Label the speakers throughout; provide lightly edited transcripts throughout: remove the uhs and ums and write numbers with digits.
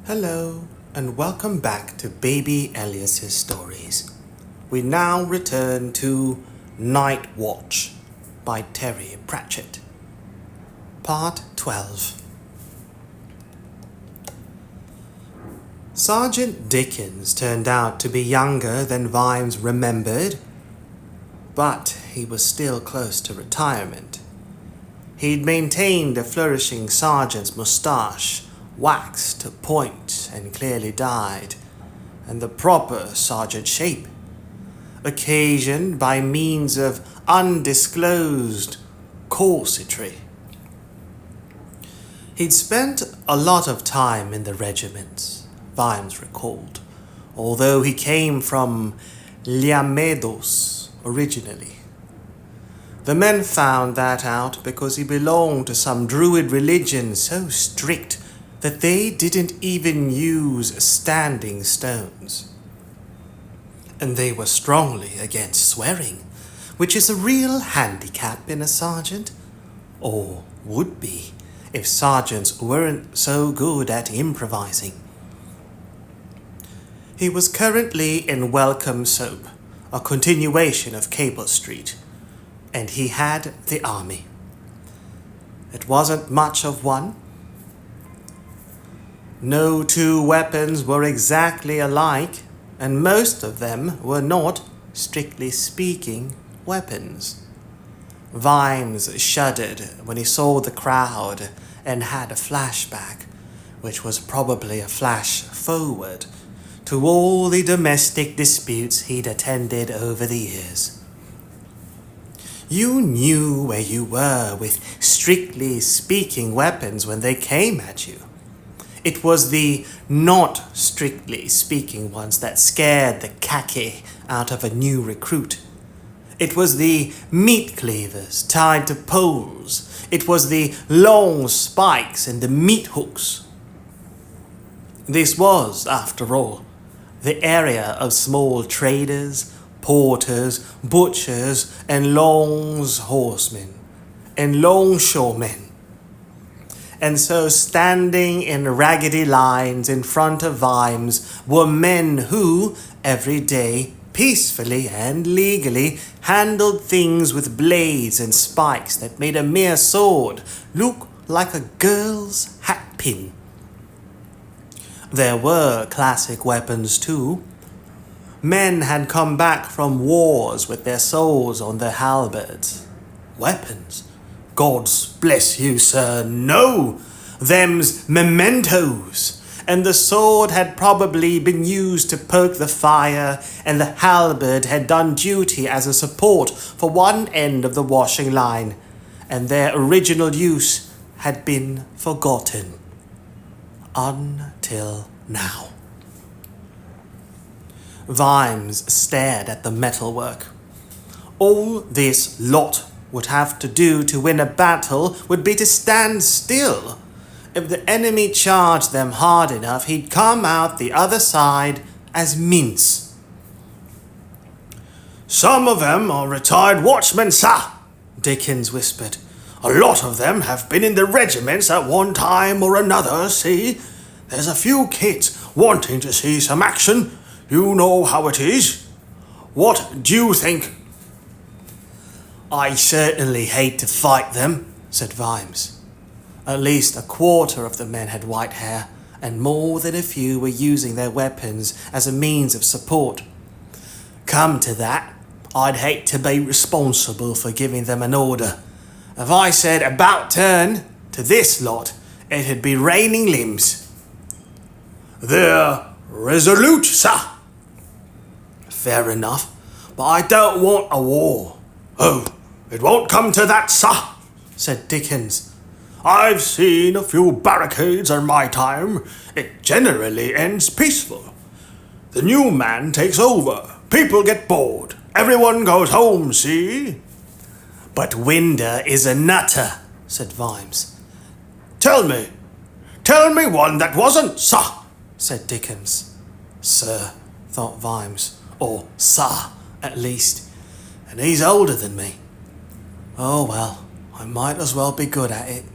Speaker 1: Hello, and welcome back to Baby Elias's stories. We now return to Night Watch by Terry Pratchett. Part 12. Sergeant Dickens turned out to be younger than Vimes remembered, but he was still close to retirement. He'd maintained a flourishing sergeant's moustache, waxed to point and clearly dyed, and the proper sergeant shape, occasioned by means of undisclosed corsetry. He'd spent a lot of time in the regiments, Vimes recalled, although he came from Llamedos originally. The men found that out because he belonged to some druid religion so strict that they didn't even use standing stones. And they were strongly against swearing, which is a real handicap in a sergeant, or would be if sergeants weren't so good at improvising. He was currently in Welcome Soap, a continuation of Cable Street, and he had the army. It wasn't much of one. No two weapons were exactly alike, and most of them were not, strictly speaking, weapons. Vimes shuddered when he saw the crowd and had a flashback, which was probably a flash forward, to all the domestic disputes he'd attended over the years. You knew where you were with strictly speaking weapons when they came at you. It was the not strictly speaking ones that scared the khaki out of a new recruit. It was the meat cleavers tied to poles. It was the long spikes and the meat hooks. This was, after all, the area of small traders, porters, butchers, and horsemen, and longshoremen. And so standing in raggedy lines in front of Vimes were men who, every day, peacefully and legally, handled things with blades and spikes that made a mere sword look like a girl's hatpin. There were classic weapons too. Men had come back from wars with their swords on their halberds. Weapons? God's bless you, sir, no! Them's mementos! And the sword had probably been used to poke the fire, and the halberd had done duty as a support for one end of the washing line, and their original use had been forgotten. Until now. Vimes stared at the metalwork. All this lot would have to do to win a battle would be to stand still. If the enemy charged them hard enough, he'd come out the other side as mince. "Some of them are retired watchmen, sir," Dickens whispered. "A lot of them have been in the regiments at one time or another, see? There's a few kids wanting to see some action. You know how it is. What do you think?" "I certainly hate to fight them," said Vimes. At least a quarter of the men had white hair, and more than a few were using their weapons as a means of support. "Come to that, I'd hate to be responsible for giving them an order. If I said 'about turn' to this lot, it'd be raining limbs." "They're resolute, sir." "Fair enough, but I don't want a war." "Oh, it won't come to that, sir," said Dickens. "I've seen a few barricades in my time. It generally ends peaceful. The new man takes over. People get bored. Everyone goes home, see?" "But Winder is a nutter," said Vimes. Tell me one that wasn't, sir," said Dickens. Sir, thought Vimes, or sir, at least, and he's older than me. Oh well, I might as well be good at it.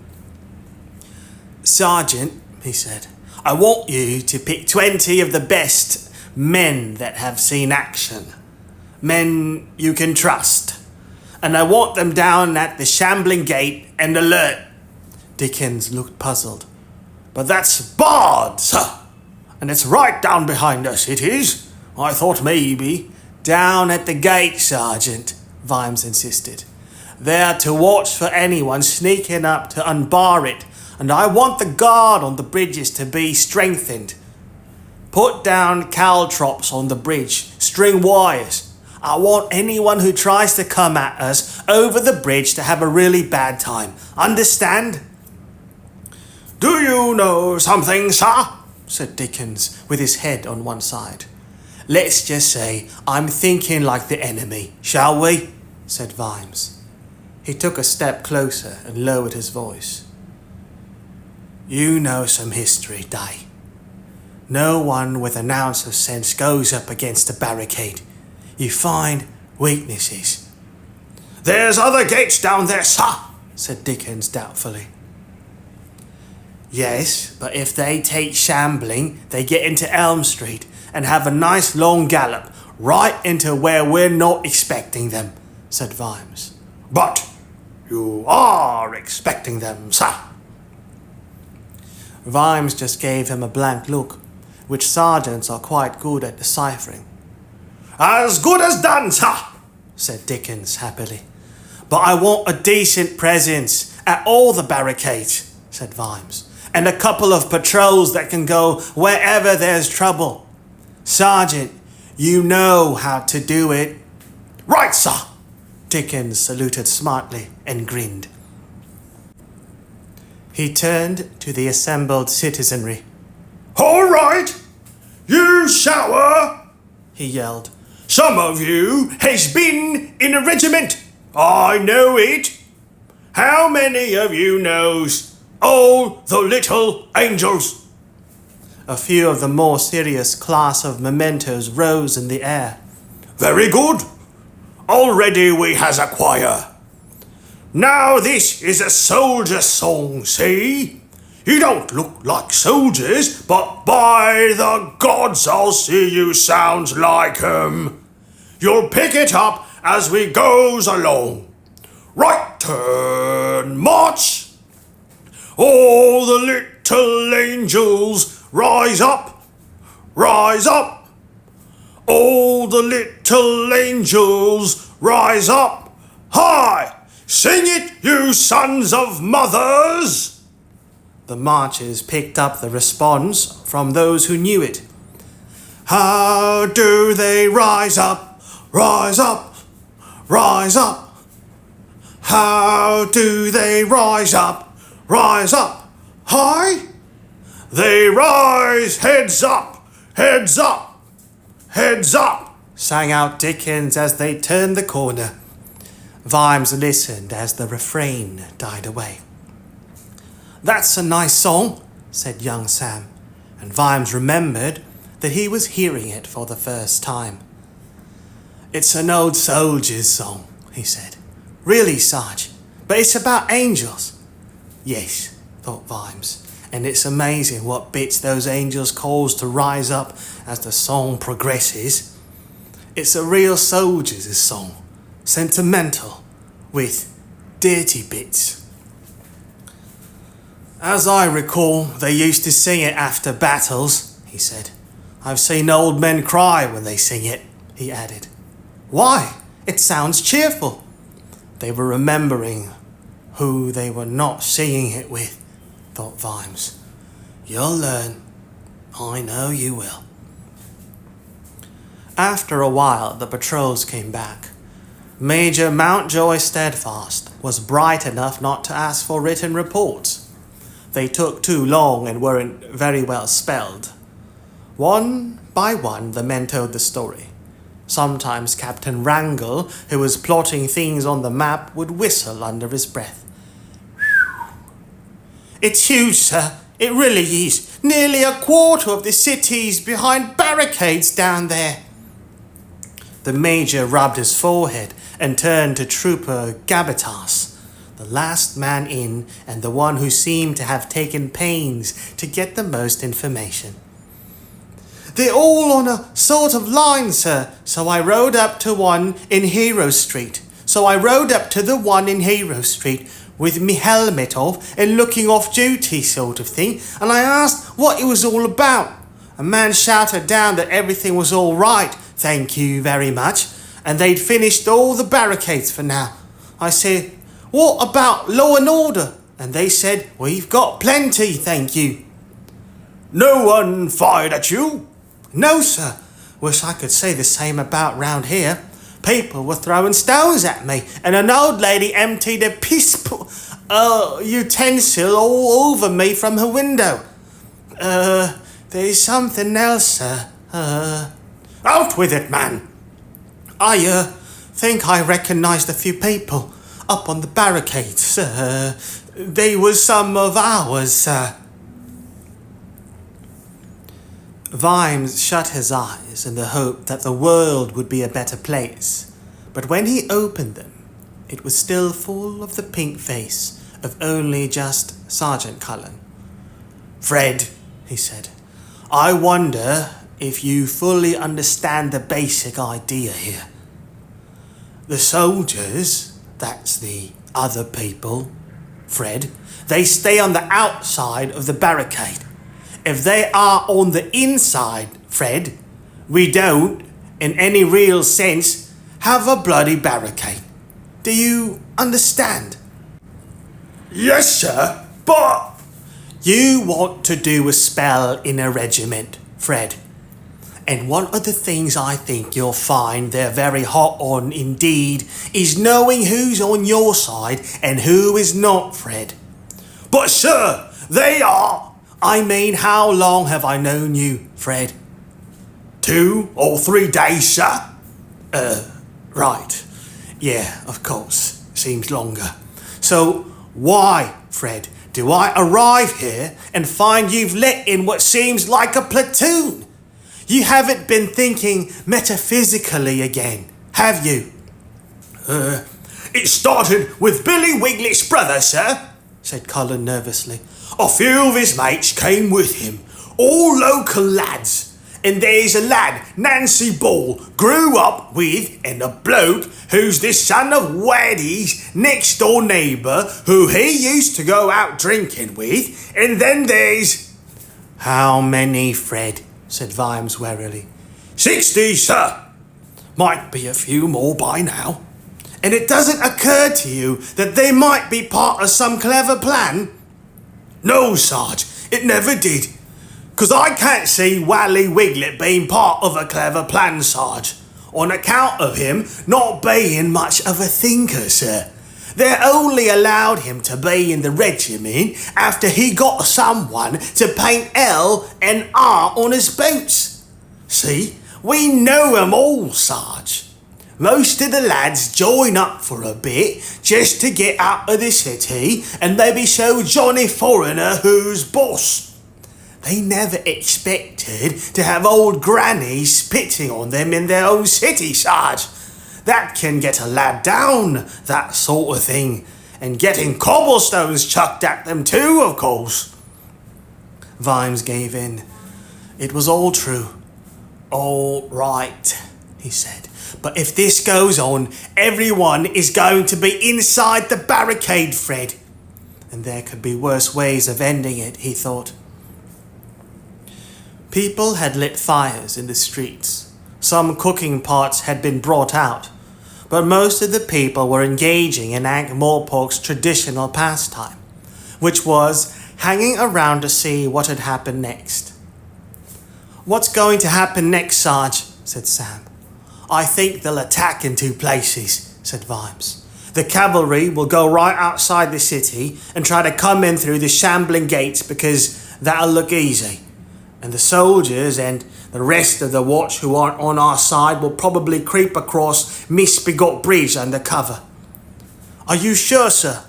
Speaker 1: "Sergeant," he said, I want you to pick 20 of the best men that have seen action. Men you can trust. And I want them down at the shambling gate and alert. Dickens looked puzzled. But that's barred, sir. And it's right down behind us, it is. I thought maybe. Down at the gate, Sergeant, Vimes insisted. They're to watch for anyone sneaking up to unbar it, and I want the guard on the bridges to be strengthened. Put down caltrops on the bridge, string wires. I want anyone who tries to come at us over the bridge to have a really bad time. Understand? Do you know something, sir? Said Dickens, with his head on one side. Let's just say I'm thinking like the enemy, shall we? Said Vimes. He took a step closer and lowered his voice. You know some history, Day. No one with an ounce of sense goes up against a barricade. You find weaknesses. There's other gates down there, sir, said Dickens doubtfully. Yes, but if they take shambling, they get into Elm Street and have a nice long gallop right into where we're not expecting them, said Vimes. But you are expecting them, sir. Vimes just gave him a blank look, which sergeants are quite good at deciphering. As good as done, sir, said Dickens happily. But I want a decent presence at all the barricades, said Vimes, and a couple of patrols that can go wherever there's trouble. Sergeant, you know how to do it. Right, sir, Dickens saluted smartly and grinned. He turned to the assembled citizenry. All right, you shower, he yelled. Some of you has been in a regiment. I know it. How many of you knows all the little angels? A few of the more serious class of mementos rose in the air. Very good. Already we has a choir. Now this is a soldier song, see? You don't look like soldiers, but by the gods I'll see you sounds like 'em. You'll pick it up as we goes along. Right turn, march! All the little angels rise up, rise up. All the little angels rise up. High! Sing it, you sons of mothers! The marchers picked up the response from those who knew it. How do they rise up, rise up, rise up? How do they rise up, rise up? High? They rise heads up, heads up, heads up, sang out Dickens as they turned the corner. Vimes listened as the refrain died away. That's a nice song, said young Sam, and Vimes remembered that he was hearing it for the first time. It's an old soldier's song, he said. Really, Sarge, but it's about angels. Yes, thought Vimes, and it's amazing what bits those angels cause to rise up as the song progresses. It's a real soldier's song, sentimental, with dirty bits. As I recall, they used to sing it after battles, he said. I've seen old men cry when they sing it, he added. Why? It sounds cheerful. They were remembering who they were not singing it with, thought Vimes. You'll learn. I know you will. After a while, the patrols came back. Major Mountjoy Steadfast was bright enough not to ask for written reports. They took too long and weren't very well spelled. One by one, the men told the story. Sometimes Captain Wrangle, who was plotting things on the map, would whistle under his breath. It's huge, sir. It really is. Nearly a quarter of the city's behind barricades down there. The major rubbed his forehead and turned to Trooper Gabbitas. the last man in and the one who seemed to have taken pains to get the most information. "They're all on a sort of line, sir, so I rode up to one in Hero Street. With me helmet off and looking off duty sort of thing, and I asked what it was all about. A man shouted down that everything was all right, thank you very much, and they'd finished all the barricades for now. I said, what about law and order? And they said, we've got plenty, thank you."
Speaker 2: "No one fired at you?"
Speaker 1: "No, sir. Wish I could say the same about round here. People were throwing stones at me, and an old lady emptied a utensil all over me from her window. There's something else, sir.
Speaker 2: Out with it, man."
Speaker 1: I think I recognised a few people up on the barricades, sir. They were some of ours, sir." Vimes shut his eyes in the hope that the world would be a better place, but when he opened them, it was still full of the pink face of only just Sergeant Cullen. "Fred," he said, "I wonder if you fully understand the basic idea here. The soldiers, that's the other people, Fred, they stay on the outside of the barricade. If they are on the inside, Fred, we don't, in any real sense, have a bloody barricade. Do you understand?"
Speaker 2: "Yes, sir, but..."
Speaker 1: "You want to do a spell in a regiment, Fred. And one of the things I think you'll find they're very hot on indeed is knowing who's on your side and who is not, Fred."
Speaker 2: "But, sir, they are..."
Speaker 1: "I mean, how long have I known you, Fred?"
Speaker 2: 2 or 3 days, sir."
Speaker 1: Right. Yeah, of course. Seems longer. So, why, Fred, do I arrive here and find you've let in what seems like a platoon? You haven't been thinking metaphysically again, have you?"
Speaker 2: It started with Billy Wiglet's brother, sir,"
Speaker 1: said Cullen nervously.
Speaker 2: "A few of his mates came with him, all local lads. And there's a lad, Nancy Ball, grew up with, and a bloke who's the son of Waddy's next door neighbour, who he used to go out drinking with. And then there's..."
Speaker 1: "How many, Fred?" said Vimes warily.
Speaker 2: 60, sir. Might be a few more by now."
Speaker 1: "And it doesn't occur to you that they might be part of some clever plan?"
Speaker 2: "No, Sarge, it never did. 'Cause I can't see Wally Wiglet being part of a clever plan, Sarge, on account of him not being much of a thinker, sir. They only allowed him to be in the regiment after he got someone to paint L and R on his boots. See, we know 'em all, Sarge. Most of the lads join up for a bit just to get out of the city and maybe show Johnny Foreigner who's boss. They never expected to have old grannies spitting on them in their own city, Sarge. That can get a lad down, that sort of thing. And getting cobblestones chucked at them too, of course."
Speaker 1: Vimes gave in. It was all true. "All right," he said. "But if this goes on, everyone is going to be inside the barricade, Fred." And there could be worse ways of ending it, he thought. People had lit fires in the streets. Some cooking pots had been brought out, but most of the people were engaging in Ankh-Morpork's traditional pastime, which was hanging around to see what had happened next. "What's going to happen next, Sarge?" said Sam. "I think they'll attack in 2 places," said Vimes. "The cavalry will go right outside the city and try to come in through the shambling gates because that'll look easy. And the soldiers and the rest of the watch who aren't on our side will probably creep across Misbegot Bridge under cover." "Are you sure, sir?"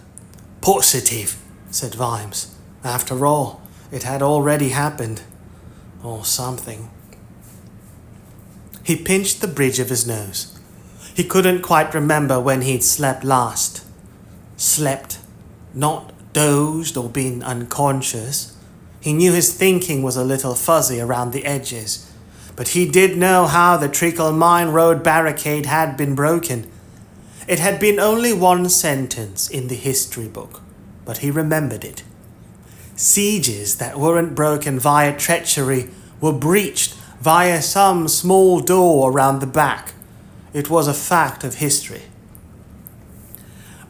Speaker 1: "Positive," said Vimes. After all, it had already happened. Or something. He pinched the bridge of his nose. He couldn't quite remember when he'd slept last. Slept not dozed or been unconscious. He knew his thinking was a little fuzzy around the edges, but he did know how the Trickle Mine Road barricade had been broken. It had been only one sentence in the history book, but he remembered it. Sieges that weren't broken via treachery were breached via some small door around the back. It was a fact of history.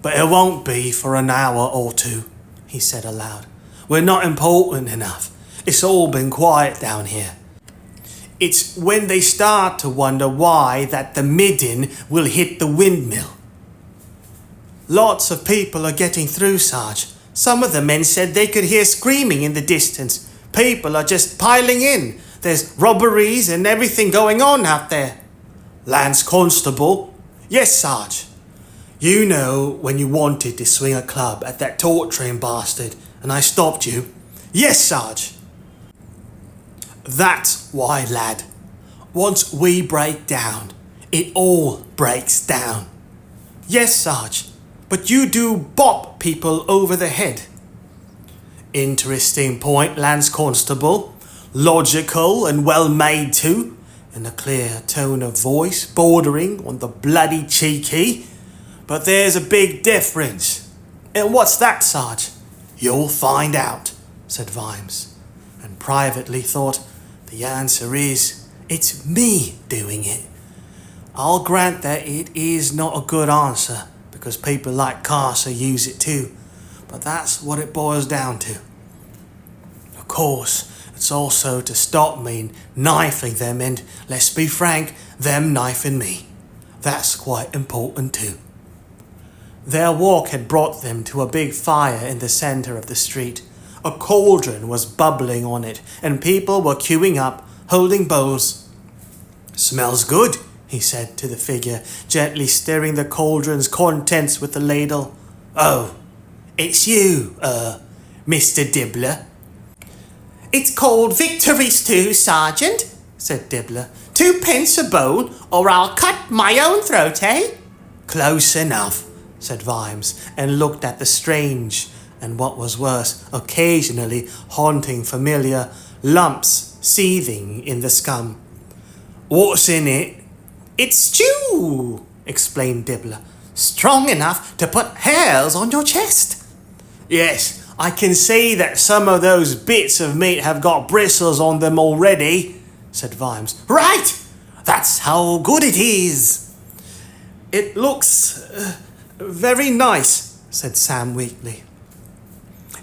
Speaker 2: But it won't be for an hour or two, he said aloud. We're not important enough. It's all been quiet down here. It's when they start to wonder why that the midden will hit the windmill.
Speaker 1: Lots of people are getting through, Sarge. Some of the men said they could hear screaming in the distance. People are just piling in. There's robberies and everything going on out there.
Speaker 2: Lance Constable?
Speaker 1: Yes, Sarge.
Speaker 2: You know when you wanted to swing a club at that torturing bastard and I stopped you?
Speaker 1: Yes, Sarge.
Speaker 2: That's why, lad. Once we break down, it all breaks down.
Speaker 1: Yes, Sarge. But you do bop people over the head.
Speaker 2: Interesting point, Lance Constable. Logical and well made too, in a clear tone of voice bordering on the bloody cheeky. But there's a big difference.
Speaker 1: And what's that, Sarge?
Speaker 2: You'll find out, said Vimes, and privately thought, the answer is, it's me doing it. I'll grant that it is not a good answer, because people like Carcer use it too, but that's what it boils down to. Of course, it's also to stop me knifing them and, let's be frank, them knifing me. That's quite important too.
Speaker 1: Their walk had brought them to a big fire in the center of the street. A cauldron was bubbling on it, and people were queuing up, holding bowls.
Speaker 2: Smells good,
Speaker 1: he said to the figure, gently stirring the cauldron's contents with the ladle.
Speaker 2: Oh, it's you, Mr. Dibbler.
Speaker 1: It's called victory stew, Sergeant, said Dibbler. 2 pence a bowl, or I'll cut my own throat, eh?
Speaker 2: Close enough,
Speaker 1: said Vimes, and looked at the strange, and what was worse, occasionally haunting familiar lumps seething in the scum.
Speaker 2: What's in it?
Speaker 1: It's stew, explained Dibbler. Strong enough to put hairs on your chest.
Speaker 2: Yes, I can see that some of those bits of meat have got bristles on them already, said Vimes.
Speaker 1: Right! That's how good it is.
Speaker 2: It looks very nice, said Sam weakly.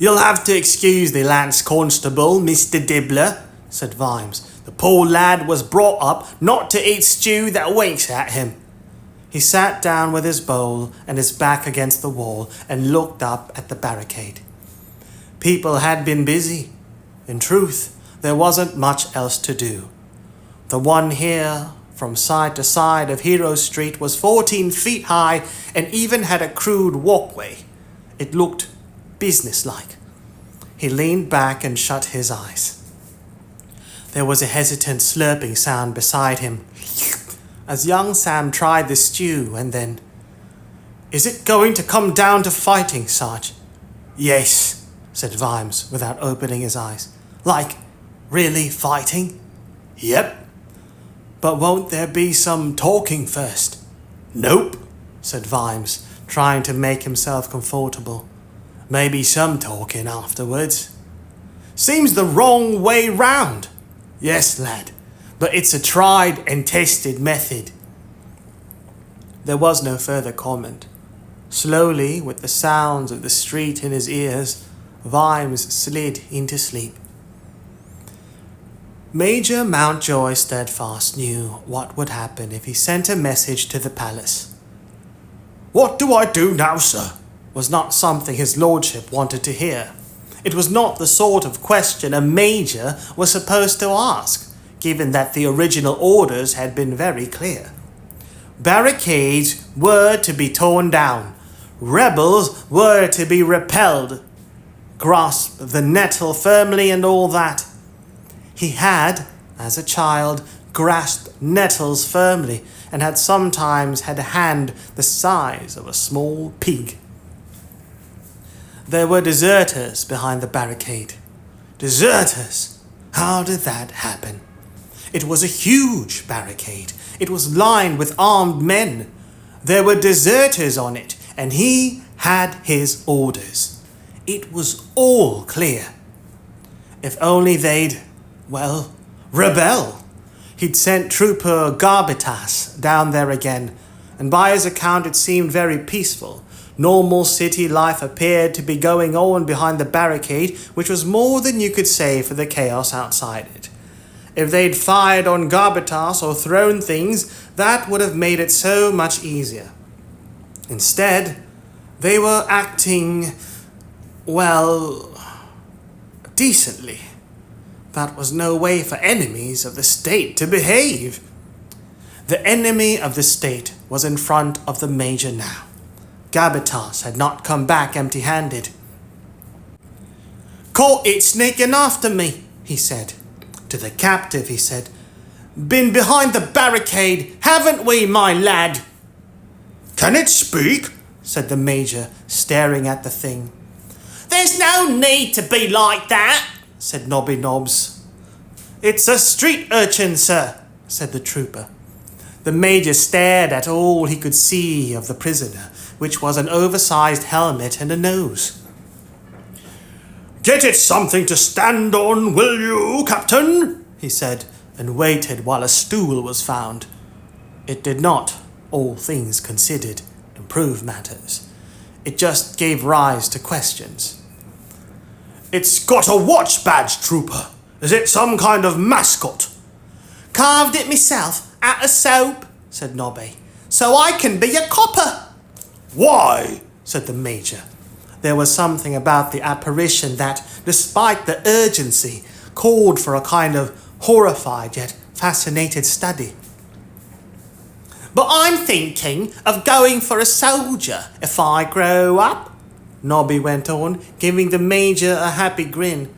Speaker 1: You'll have to excuse the Lance Constable, Mr. Dibbler, said Vimes. The poor lad was brought up not to eat stew that winks at him. He sat down with his bowl and his back against the wall and looked up at the barricade. People had been busy. In truth, there wasn't much else to do. The one here, from side to side of Hero Street, was 14 feet high and even had a crude walkway. It looked businesslike. He leaned back and shut his eyes. There was a hesitant slurping sound beside him, as young Sam tried the stew, and then, "Is it going to come down to fighting, Sarge?"
Speaker 2: "Yes,"
Speaker 1: said Vimes without opening his eyes. "Like, really fighting?"
Speaker 2: "Yep."
Speaker 1: "But won't there be some talking first?"
Speaker 2: "Nope,"
Speaker 1: said Vimes, trying to make himself comfortable.
Speaker 2: "Maybe some talking afterwards."
Speaker 1: "Seems the wrong way round."
Speaker 2: "Yes, lad, but it's a tried and tested method."
Speaker 1: There was no further comment. Slowly, with the sounds of the street in his ears, Vimes slid into sleep. Major Mountjoy Steadfast knew what would happen if he sent a message to the palace.
Speaker 2: "What do I do now, sir?"
Speaker 1: was not something his lordship wanted to hear. It was not the sort of question a major was supposed to ask, given that the original orders had been very clear. Barricades were to be torn down. Rebels were to be repelled. Grasp the nettle firmly and all that. He had, as a child, grasped nettles firmly and had sometimes had a hand the size of a small pig. There were deserters behind the barricade. Deserters? How did that happen? It was a huge barricade. It was lined with armed men. There were deserters on it, and he had his orders. It was all clear. If only they'd, well, rebel. He'd sent Trooper Garbitas down there again, and by his account it seemed very peaceful. Normal city life appeared to be going on behind the barricade, which was more than you could say for the chaos outside it. If they'd fired on Garbitas or thrown things, that would have made it so much easier. Instead, they were acting, well, decently. That was no way for enemies of the state to behave. The enemy of the state was in front of the Major now. Garbitas had not come back empty-handed. "Caught it sneaking after me," he said. To the captive, he said, "Been behind the barricade, haven't we, my lad?"
Speaker 2: Can it speak?
Speaker 1: Said the Major, staring at the thing.
Speaker 3: "There's no need to be like that,"
Speaker 1: said Nobby Nobbs. "It's a street urchin, sir," said the trooper. The Major stared at all he could see of the prisoner, which was an oversized helmet and a nose.
Speaker 2: Get it something to stand on, will you, Captain?
Speaker 1: He said, and waited while a stool was found. It did not, all things considered, improve matters. It just gave rise to questions.
Speaker 2: It's got a watch badge, Trooper. Is it some kind of mascot?
Speaker 3: "Carved it myself out of soap," said Nobby, "so I can be a copper."
Speaker 2: Why?
Speaker 1: Said the Major. There was something about the apparition that, despite the urgency, called for a kind of horrified yet fascinated study.
Speaker 3: "But I'm thinking of going for a soldier if I grow up,"
Speaker 1: Nobby went on, giving the Major a happy grin.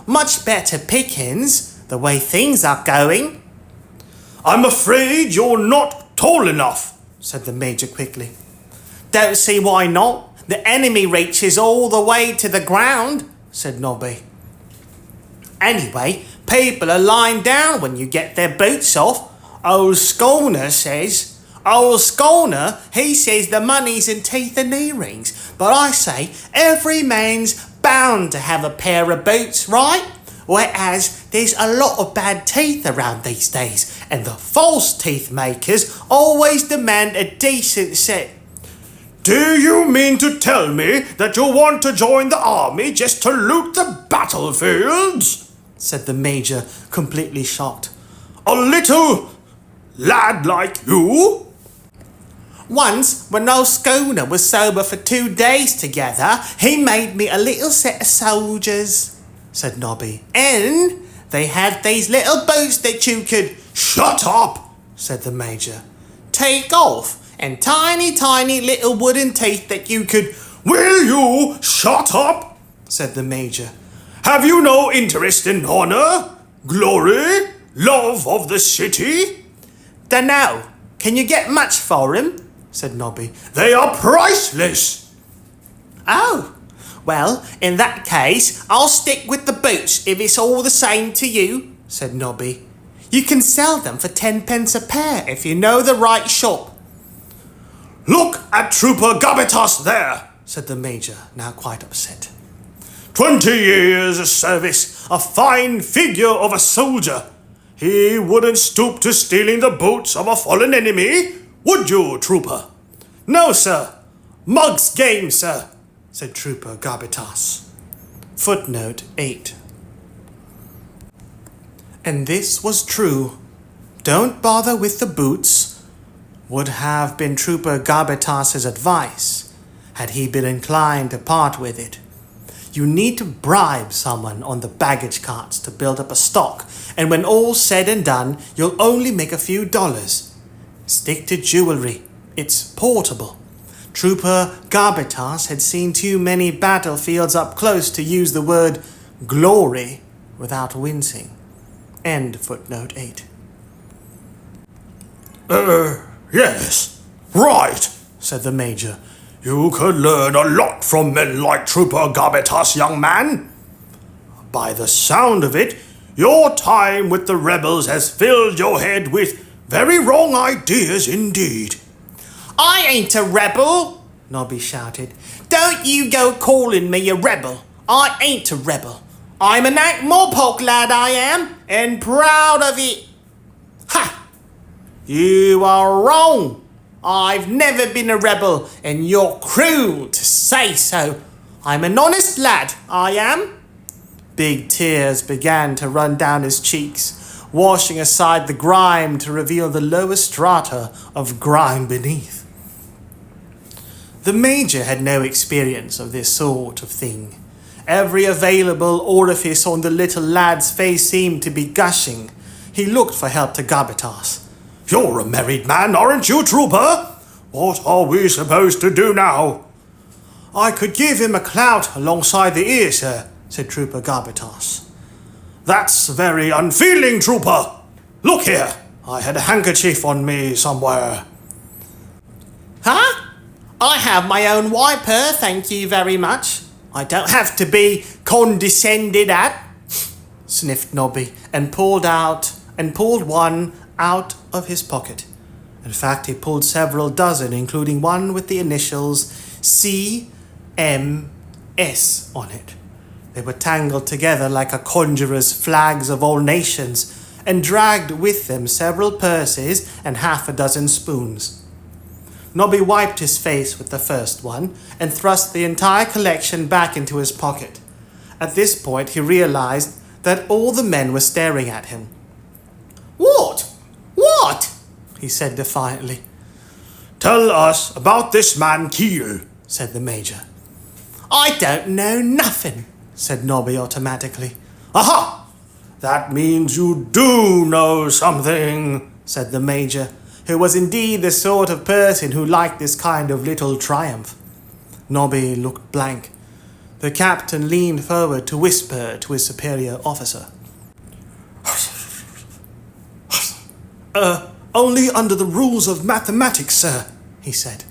Speaker 3: "Much better pickings, the way things are going."
Speaker 2: I'm afraid you're not tall enough,
Speaker 1: said the Major quickly.
Speaker 3: "Don't see why not. The enemy reaches all the way to the ground," said Nobby. "Anyway, people are lying down when you get their boots off. Old Scorner, he says the money's in teeth and earrings. But I say, every man's bound to have a pair of boots, right? Whereas there's a lot of bad teeth around these days, and the false teeth makers always demand a decent set."
Speaker 2: Do you mean to tell me that you want to join the army just to loot the battlefields?
Speaker 1: Said the Major, completely shocked.
Speaker 2: A little lad like you?
Speaker 3: "Once, when old Schooner was sober for 2 days together, he made me a little set of soldiers," said Nobby. "And they had these little boots that you could—"
Speaker 2: Shut up,
Speaker 1: said the Major.
Speaker 3: "Take off, and tiny little wooden teeth that you could—"
Speaker 2: Will you shut up?
Speaker 1: Said the Major.
Speaker 2: Have you no interest in honor, glory, love of the city?
Speaker 3: "Dunno. Can you get much for 'em?"
Speaker 1: said Nobby.
Speaker 2: They are priceless.
Speaker 3: "Oh, well, in that case, I'll stick with the boots if it's all the same to you," said Nobby. "You can sell them for 10 pence a pair if you know the right shop."
Speaker 2: Look at Trooper Garbitas there,
Speaker 1: said the Major, now quite upset.
Speaker 2: 20 years' service, a fine figure of a soldier. He wouldn't stoop to stealing the boots of a fallen enemy, would you, Trooper?
Speaker 1: No, sir. Mug's game, sir, said Trooper Garbitas. Footnote 8. And this was true. Don't bother with the boots would have been Trooper Garbitas's advice, had he been inclined to part with it. You need to bribe someone on the baggage carts to build up a stock, and when all's said and done, you'll only make a few dollars. Stick to jewelry. It's portable. Trooper Garbitas had seen too many battlefields up close to use the word glory without wincing. End footnote 8.
Speaker 2: Yes, right,
Speaker 1: said the Major.
Speaker 2: You could learn a lot from men like Trooper Garbetas, young man. By the sound of it, your time with the rebels has filled your head with very wrong ideas indeed.
Speaker 3: I ain't a rebel, Nobby shouted. Don't you go calling me a rebel. I ain't a rebel. I'm an Ankh-Morpork lad, I am, and proud of it. Ha! You are wrong. I've never been a rebel, and you're cruel to say so. I'm an honest lad, I am. Big tears began to run down his cheeks, washing aside the grime to reveal the lower strata of grime beneath. The Major had no experience of this sort of thing. Every available orifice on the little lad's face seemed to be gushing. He looked for help to Garbetas.
Speaker 2: You're a married man, aren't you, Trooper? What are we supposed to do now?
Speaker 3: I could give him a clout alongside the ear, sir, said Trooper Garbetas.
Speaker 2: That's very unfeeling, Trooper. Look here, I had a handkerchief on me somewhere.
Speaker 3: Huh? I have my own wiper, thank you very much. I don't have to be condescended at, sniffed Nobby, and pulled one out of his pocket. In fact, he pulled several dozen, including one with the initials CMS on it. They were tangled together like a conjurer's flags of all nations, and dragged with them several purses and half a dozen spoons. Nobby wiped his face with the first one and thrust the entire collection back into his pocket. At this point, he realized that all the men were staring at him. What? What? He said defiantly.
Speaker 2: Tell us about this man Keel,
Speaker 3: said the Major. I don't know nothing, said Nobby automatically.
Speaker 2: Aha! That means you do know something,
Speaker 3: said the Major, who was indeed the sort of person who liked this kind of little triumph. Nobby looked blank. The captain leaned forward to whisper to his superior officer.
Speaker 2: Only under the rules of mathematics, sir, he said.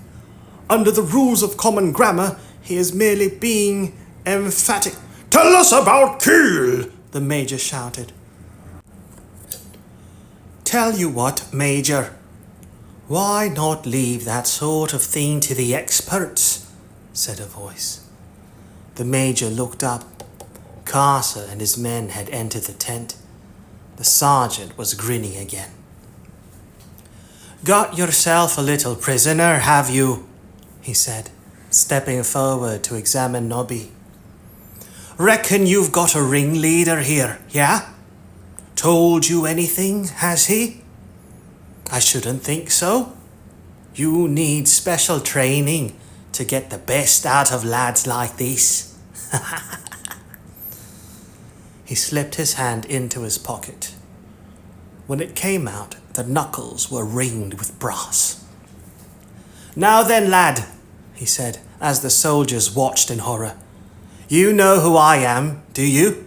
Speaker 2: Under the rules of common grammar, he is merely being emphatic. Tell us about Keel, the Major shouted.
Speaker 3: Tell you what, Major. Why not leave that sort of thing to the experts? Said a voice. The Major looked up. Carcer and his men had entered the tent. The sergeant was grinning again. Got yourself a little prisoner, have you? He said, stepping forward to examine Nobby. Reckon you've got a ringleader here, yeah? Told you anything, has he? I shouldn't think so. You need special training to get the best out of lads like this. He slipped his hand into his pocket. When it came out, the knuckles were ringed with brass. Now then, lad, he said, as the soldiers watched in horror. You know who I am, do you?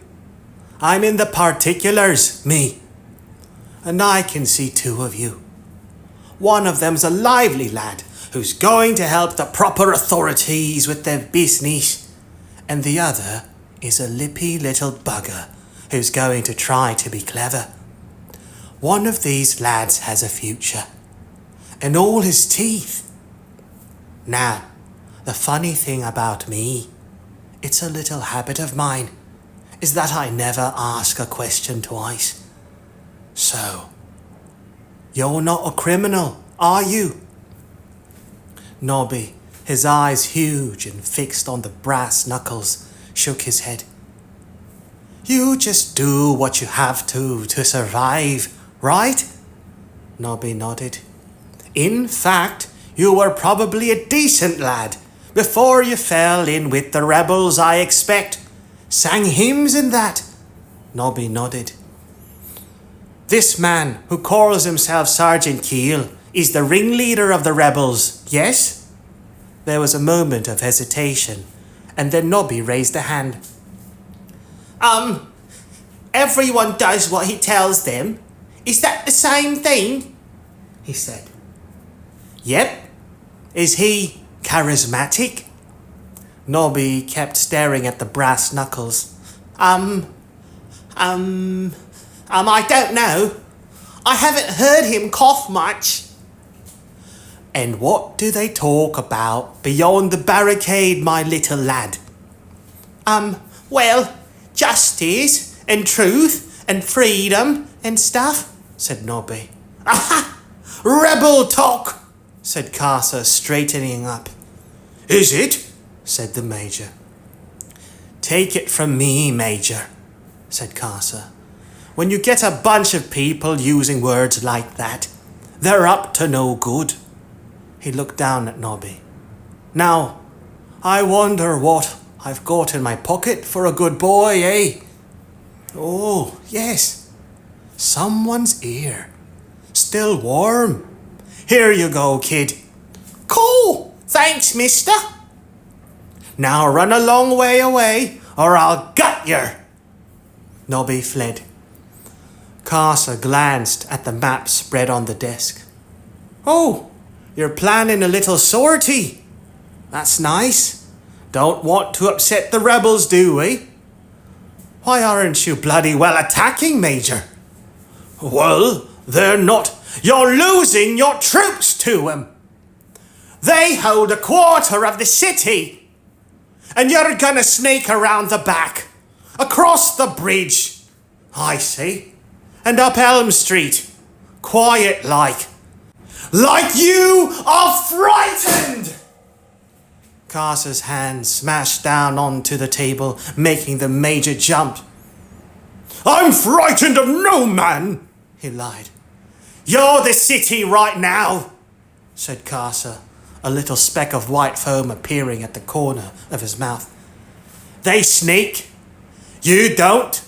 Speaker 3: I'm in the particulars, me. And I can see two of you. One of them's a lively lad who's going to help the proper authorities with their business. And the other is a lippy little bugger who's going to try to be clever. One of these lads has a future. And all his teeth. Now, the funny thing about me, it's a little habit of mine, is that I never ask a question twice. So, you're not a criminal, are you? Nobby, his eyes huge and fixed on the brass knuckles, shook his head. You just do what you have to survive, right? Nobby nodded. In fact, you were probably a decent lad before you fell in with the rebels, I expect. Sang hymns and that. Nobby nodded. This man, who calls himself Sergeant Keel, is the ringleader of the rebels, yes? There was a moment of hesitation, and then Nobby raised a hand. Everyone does what he tells them. Is that the same thing? He said. Yep. Is he charismatic?
Speaker 1: Nobby kept staring at the brass knuckles.
Speaker 3: I don't know. I haven't heard him cough much.
Speaker 1: And what do they talk about beyond the barricade, my little lad?
Speaker 3: Well, justice and truth and freedom and stuff,
Speaker 1: said Nobby.
Speaker 3: Aha! Rebel talk,
Speaker 1: said Carcer, straightening up.
Speaker 2: Is it?
Speaker 1: Said the Major. Take it from me, Major, said Carcer. When you get a bunch of people using words like that, they're up to no good. He looked down at Nobby. Now, I wonder what I've got in my pocket for a good boy, eh? Oh, yes. Someone's ear. Still warm. Here you go, kid.
Speaker 3: Cool. Thanks, mister.
Speaker 1: Now run a long way away, or I'll gut yer. Nobby fled. Carcer glanced at the map spread on the desk. Oh, you're planning a little sortie. That's nice. Don't want to upset the rebels, do we? Why aren't you bloody well attacking, Major?
Speaker 2: Well, they're not. You're losing your troops to them.
Speaker 3: They hold a quarter of the city. And you're gonna sneak around the back, across the bridge,
Speaker 1: I see, and up Elm Street, quiet like.
Speaker 2: Like you are frightened!
Speaker 1: Carcer's hand smashed down onto the table, making the Major jump.
Speaker 2: I'm frightened of no man,
Speaker 1: he lied.
Speaker 3: You're the city right now,
Speaker 1: said Carcer, a little speck of white foam appearing at the corner of his mouth.
Speaker 3: They sneak. You don't.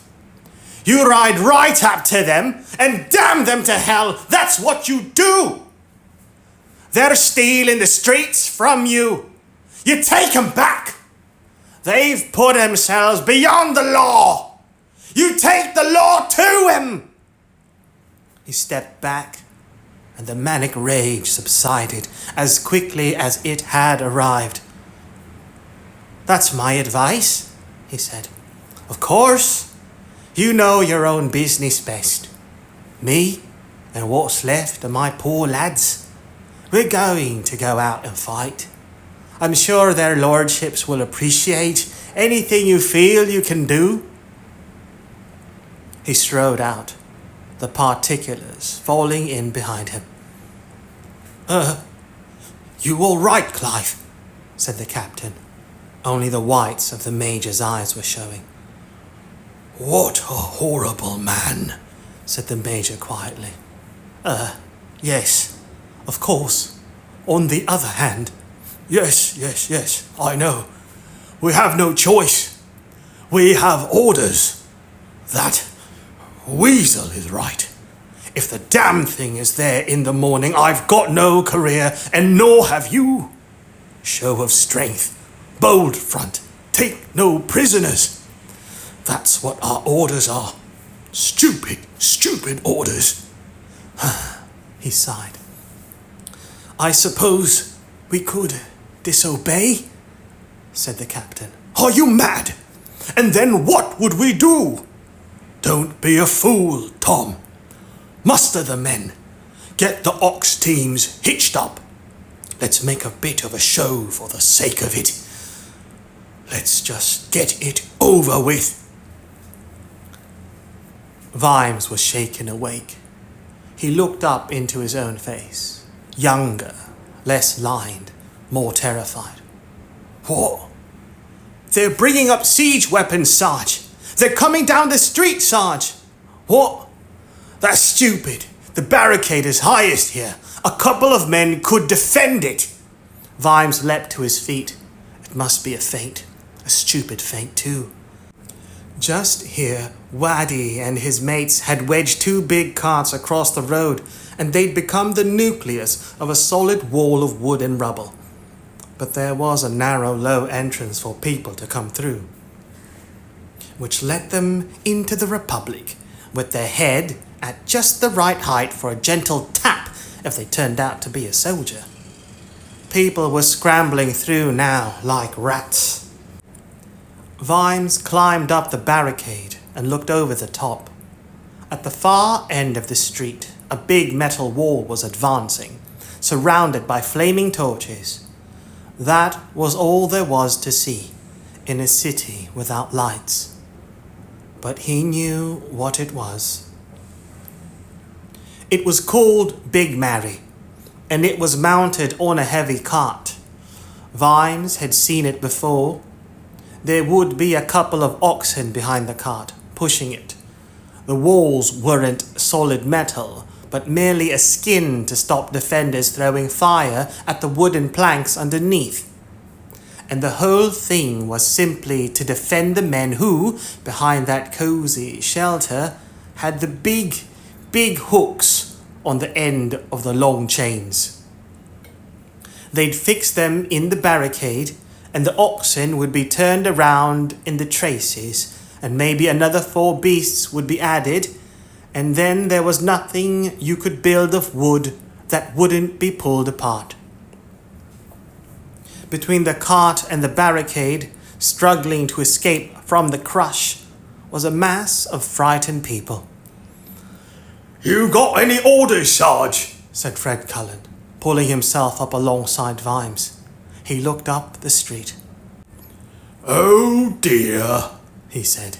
Speaker 3: You ride right up to them and damn them to hell. That's what you do. They're stealing the streets from you. You take them back. They've put themselves beyond the law. You take the law to them.
Speaker 1: He stepped back, and the manic rage subsided as quickly as it had arrived. That's my advice, he said. Of course, you know your own business best. Me and what's left of my poor lads, we're going to go out and fight. I'm sure their lordships will appreciate anything you feel you can do. He strode out, the particulars falling in behind him.
Speaker 2: You all right, Clive?
Speaker 1: Said the captain. Only the whites of the Major's eyes were showing.
Speaker 2: What a horrible man,
Speaker 1: said the Major quietly. Yes, of course. On the other hand,
Speaker 2: Yes, I know. We have no choice. We have orders. That weasel is right. If the damn thing is there in the morning, I've got no career, and nor have you. Show of strength, bold front, take no prisoners. That's what our orders are. Stupid orders.
Speaker 1: He sighed. I suppose we could disobey, said the captain.
Speaker 2: Are you mad? And then what would we do? Don't be a fool, Tom. Muster the men. Get the ox teams hitched up. Let's make a bit of a show for the sake of it. Let's just get it over with.
Speaker 1: Vimes was shaken awake. He looked up into his own face, younger, less lined, more terrified.
Speaker 3: What? They're bringing up siege weapons, Sarge. They're coming down the street, Sarge.
Speaker 2: What? That's stupid. The barricade is highest here. A couple of men could defend it.
Speaker 1: Vimes leapt to his feet. It must be a feint. A stupid feint, too. Just here, Waddy and his mates had wedged two big carts across the road, and they'd become the nucleus of a solid wall of wood and rubble. But there was a narrow, low entrance for people to come through, which led them into the Republic, with their head at just the right height for a gentle tap if they turned out to be a soldier. People were scrambling through now like rats. Vimes climbed up the barricade and looked over the top. At the far end of the street, a big metal wall was advancing, surrounded by flaming torches. That was all there was to see in a city without lights. But he knew what it was. It was called Big Mary, and it was mounted on a heavy cart. Vimes had seen it before. There would be a couple of oxen behind the cart, pushing it. The walls weren't solid metal, but merely a skin to stop defenders throwing fire at the wooden planks underneath. And the whole thing was simply to defend the men who, behind that cozy shelter, had the big hooks on the end of the long chains. They'd fix them in the barricade, and the oxen would be turned around in the traces, and maybe another 4 beasts would be added, and then there was nothing you could build of wood that wouldn't be pulled apart. Between the cart and the barricade, struggling to escape from the crush, was a mass of frightened people.
Speaker 2: "You got any orders, Sarge?"
Speaker 1: said Fred Cullen, pulling himself up alongside Vimes. He looked up the street.
Speaker 2: "Oh dear,"
Speaker 1: he said.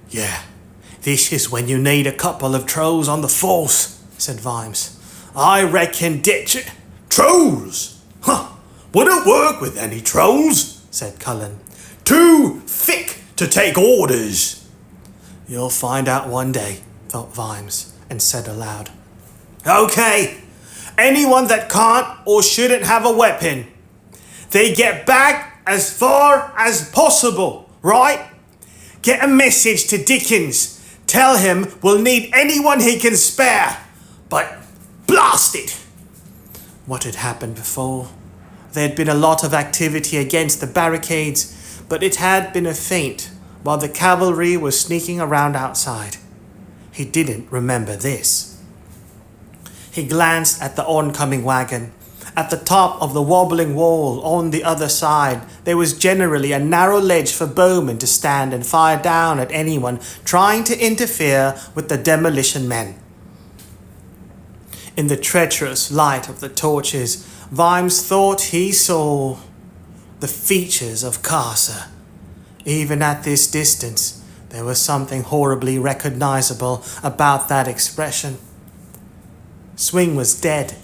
Speaker 2: "Yeah, this is when you need a couple of trolls on the force," said Vimes. "I reckon ditch it. Trolls? Huh, wouldn't work with any trolls," said Cullen. "Too thick to take orders."
Speaker 1: "You'll find out one day," thought Vimes, and said aloud.
Speaker 2: "Okay, anyone that can't or shouldn't have a weapon, they get back as far as possible, right? Get a message to Dickens. Tell him we'll need anyone he can spare. But blast it!"
Speaker 1: What had happened before? There had been a lot of activity against the barricades, but it had been a feint while the cavalry was sneaking around outside. He didn't remember this. He glanced at the oncoming wagon. At the top of the wobbling wall on the other side, there was generally a narrow ledge for bowmen to stand and fire down at anyone trying to interfere with the demolition men. In the treacherous light of the torches, Vimes thought he saw the features of Carcer. Even at this distance, there was something horribly recognizable about that expression. Swing was dead.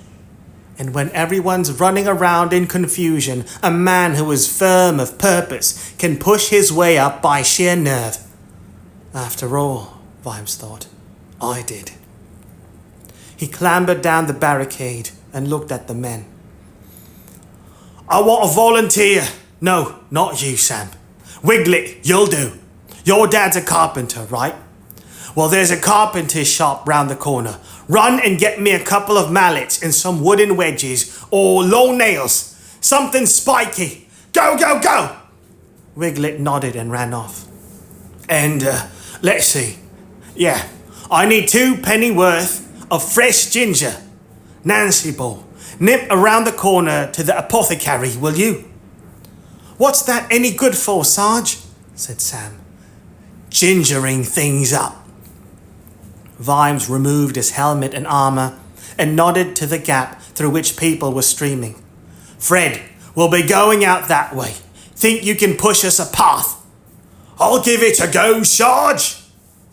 Speaker 1: And when everyone's running around in confusion, a man who is firm of purpose can push his way up by sheer nerve. After all, Vimes thought, I did. He clambered down the barricade and looked at the men.
Speaker 2: "I want a volunteer." "No, not you, Sam. Wiglet, you'll do. Your dad's a carpenter, right? Well, there's a carpenter's shop round the corner. Run and get me a couple of mallets and some wooden wedges or long nails. Something spiky. Go, go, go!"
Speaker 1: Wiglet nodded and ran off.
Speaker 2: "And, let's see. Yeah, I need 2 pennyworth of fresh ginger. Nancy Ball, nip around the corner to the apothecary, will you?"
Speaker 1: "What's that any good for, Sarge?" said Sam.
Speaker 2: "Gingering things up."
Speaker 1: Vimes removed his helmet and armor and nodded to the gap through which people were streaming.
Speaker 2: "Fred, we'll be going out that way. Think you can push us a path?" "I'll give it a go, Sarge."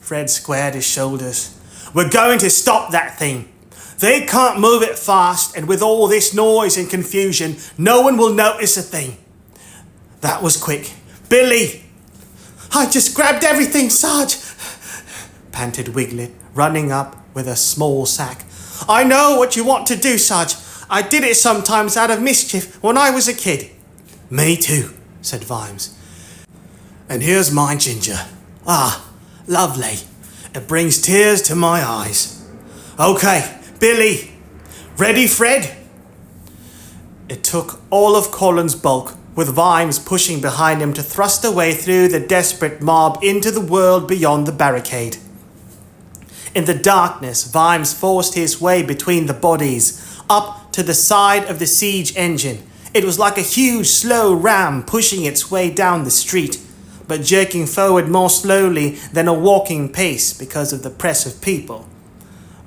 Speaker 2: Fred squared his shoulders. "We're going to stop that thing. They can't move it fast, and with all this noise and confusion, no one will notice a thing." That was quick. "Billy!"
Speaker 1: "I just grabbed everything, Sarge," panted Wiglet, running up with a small sack. "I know what you want to do, Sarge. I did it sometimes out of mischief when I was a kid."
Speaker 2: "Me too," said Vimes. "And here's my ginger. Ah, lovely. It brings tears to my eyes. Okay, Billy. Ready, Fred?"
Speaker 1: It took all of Colin's bulk, with Vimes pushing behind him, to thrust a way through the desperate mob into the world beyond the barricade. In the darkness, Vimes forced his way between the bodies, up to the side of the siege engine. It was like a huge, slow ram pushing its way down the street, but jerking forward more slowly than a walking pace because of the press of people.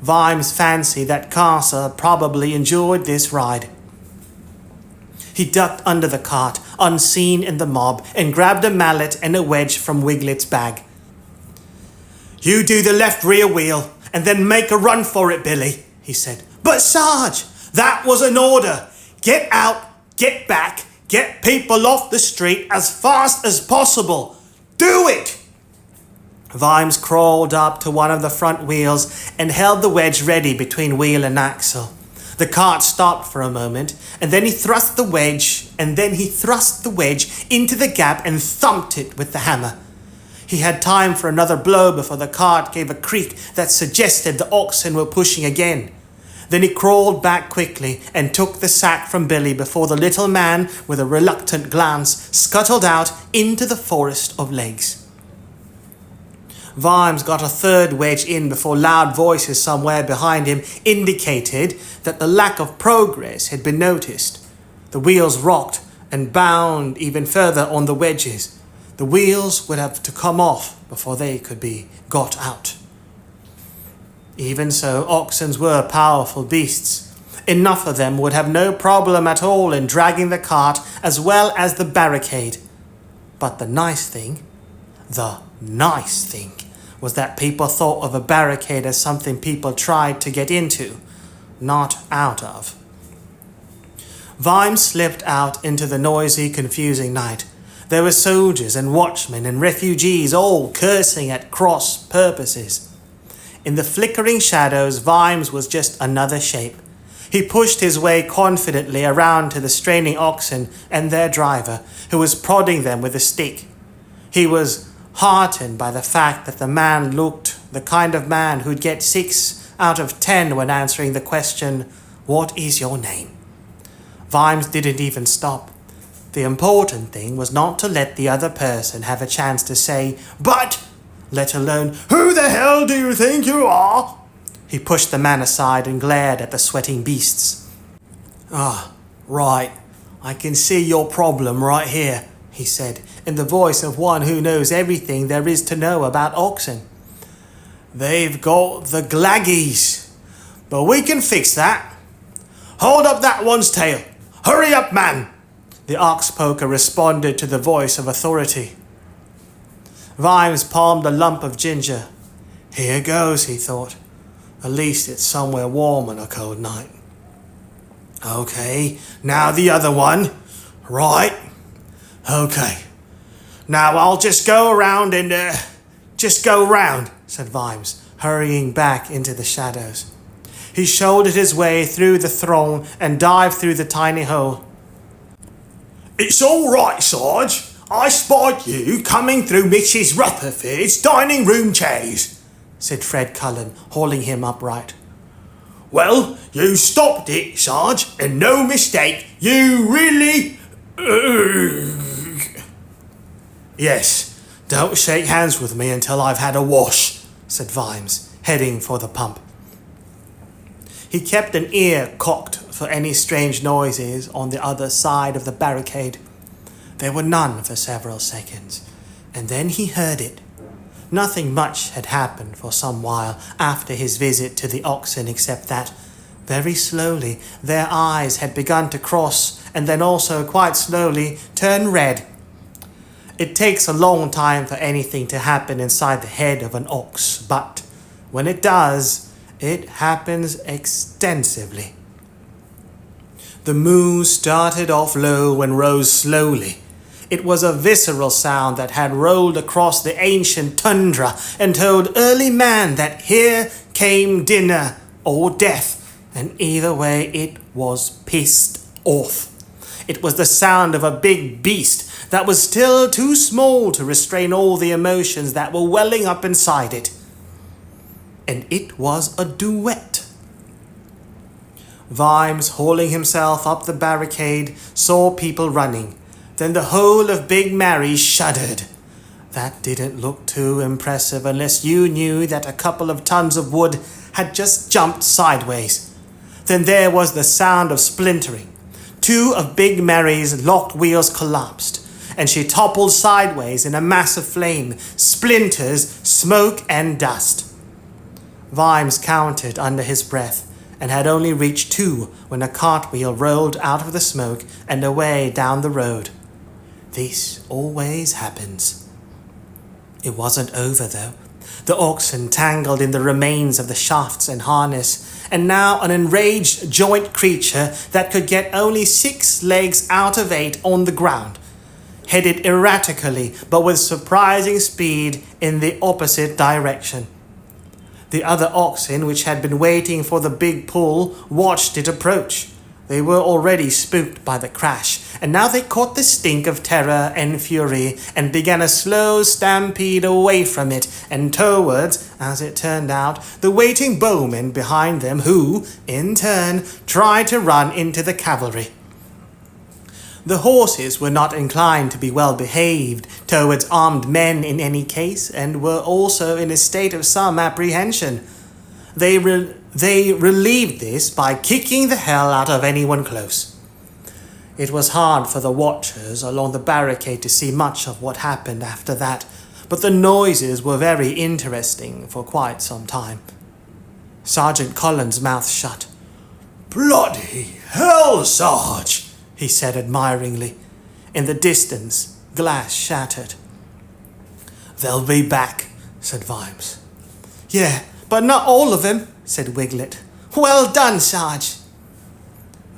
Speaker 1: Vimes fancied that Carcer probably enjoyed this ride. He ducked under the cart, unseen in the mob, and grabbed a mallet and a wedge from Wiglet's bag. "You do the left rear wheel, and then make a run for it, Billy," he said.
Speaker 2: But Sarge, that was an order. Get out, get back, get people off the street as fast as possible. Do it!
Speaker 1: Vimes crawled up to one of the front wheels and held the wedge ready between wheel and axle. The cart stopped for a moment, and then he thrust the wedge into the gap and thumped it with the hammer. He had time for another blow before the cart gave a creak that suggested the oxen were pushing again. Then he crawled back quickly and took the sack from Billy before the little man, with a reluctant glance, scuttled out into the forest of legs. Vimes got a third wedge in before loud voices somewhere behind him indicated that the lack of progress had been noticed. The wheels rocked and bound even further on the wedges. The wheels would have to come off before they could be got out. Even so, oxen were powerful beasts. Enough of them would have no problem at all in dragging the cart as well as the barricade. But the nice thing was that people thought of a barricade as something people tried to get into, not out of. Vimes slipped out into the noisy, confusing night. There were soldiers and watchmen and refugees all cursing at cross purposes. In the flickering shadows, Vimes was just another shape. He pushed his way confidently around to the straining oxen and their driver, who was prodding them with a stick. He was heartened by the fact that the man looked the kind of man who'd get 6 out of 10 when answering the question, "What is your name?" Vimes didn't even stop. The important thing was not to let the other person have a chance to say, "But," let alone, "Who the hell do you think you are?" He pushed the man aside and glared at the sweating beasts. "Ah, right. I can see your problem right here," he said, in the voice of one who knows everything there is to know about oxen. "They've got the glaggies, but we can fix that. Hold up that one's tail. Hurry up, man!" The ox poker responded to the voice of authority. Vimes palmed a lump of ginger. Here goes, he thought. At least it's somewhere warm on a cold night. Okay, now the other one. Right. Okay. Now I'll just go around and, said Vimes, hurrying back into the shadows. He shouldered his way through the throng and dived through the tiny hole. "It's all right, Sarge. I spotted you coming through Mrs. Rutherford's dining room chairs," said Fred Cullen, hauling him upright. "Well, you stopped it, Sarge, and no mistake. You really... Yes, don't shake hands with me until I've had a wash," said Vimes, heading for the pump. He kept an ear cocked for any strange noises on the other side of the barricade. There were none for several seconds, and then he heard it. Nothing much had happened for some while after his visit to the oxen, except that, very slowly, their eyes had begun to cross and then also quite slowly turn red. It takes a long time for anything to happen inside the head of an ox, but when it does, it happens extensively. The moo started off low and rose slowly. It was a visceral sound that had rolled across the ancient tundra and told early man that here came dinner or death, and either way it was pissed off. It was the sound of a big beast that was still too small to restrain all the emotions that were welling up inside it. And it was a duet. Vimes, hauling himself up the barricade, saw people running. Then the whole of Big Mary shuddered. That didn't look too impressive unless you knew that a couple of tons of wood had just jumped sideways. Then there was the sound of splintering. Two of Big Mary's locked wheels collapsed, and she toppled sideways in a mass of flame, splinters, smoke, and dust. Vimes counted under his breath, and had only reached 2 when a cartwheel rolled out of the smoke and away down the road. This always happens. It wasn't over, though. The oxen tangled in the remains of the shafts and harness, and now an enraged joint creature that could get only 6 legs out of 8 on the ground, headed erratically but with surprising speed in the opposite direction. The other oxen, which had been waiting for the big pull, watched it approach. They were already spooked by the crash, and now they caught the stink of terror and fury and began a slow stampede away from it and towards, as it turned out, the waiting bowmen behind them who, in turn, tried to run into the cavalry. The horses were not inclined to be well behaved towards armed men in any case, and were also in a state of some apprehension. They relieved this by kicking the hell out of anyone close. It was hard for the watchers along the barricade to see much of what happened after that, but the noises were very interesting for quite some time. Sergeant Collins' mouth shut.
Speaker 2: Bloody hell, Sarge!
Speaker 1: He said admiringly. In the distance, glass shattered.
Speaker 3: They'll be back, said Vimes.
Speaker 1: Yeah, but not all of them, said Wiglet. Well done, Sarge.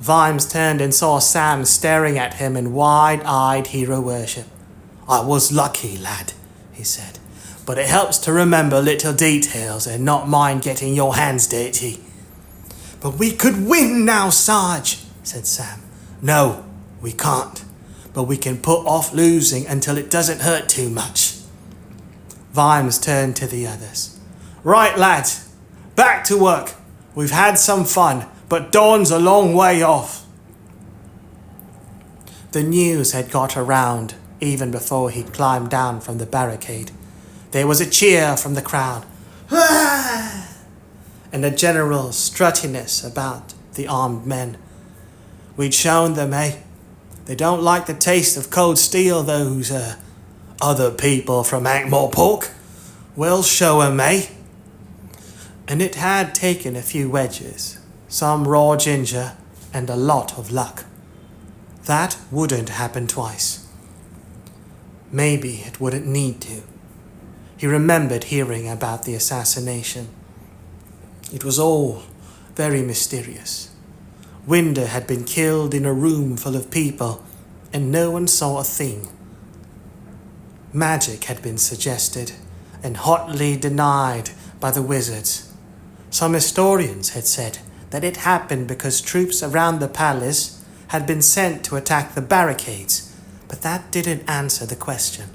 Speaker 1: Vimes turned and saw Sam staring at him in wide-eyed hero worship.
Speaker 3: I was lucky, lad, he said, but it helps to remember little details and not mind getting your hands dirty.
Speaker 1: But we could win now, Sarge, said Sam.
Speaker 3: No, we can't, but we can put off losing until it doesn't hurt too much.
Speaker 1: Vimes turned to the others.
Speaker 3: Right, lads, back to work. We've had some fun, but dawn's a long way off.
Speaker 1: The news had got around even before he'd climbed down from the barricade. There was a cheer from the crowd, and a general struttiness about the armed men. We'd shown them, eh? They don't like the taste of cold steel, those, other people from Ankh-Morpork. We'll show 'em, eh? And it had taken a few wedges, some raw ginger, and a lot of luck. That wouldn't happen twice. Maybe it wouldn't need to. He remembered hearing about the assassination. It was all very mysterious. Winder had been killed in a room full of people, and no one saw a thing. Magic had been suggested, and hotly denied by the wizards. Some historians had said that it happened because troops around the palace had been sent to attack the barricades, but that didn't answer the question.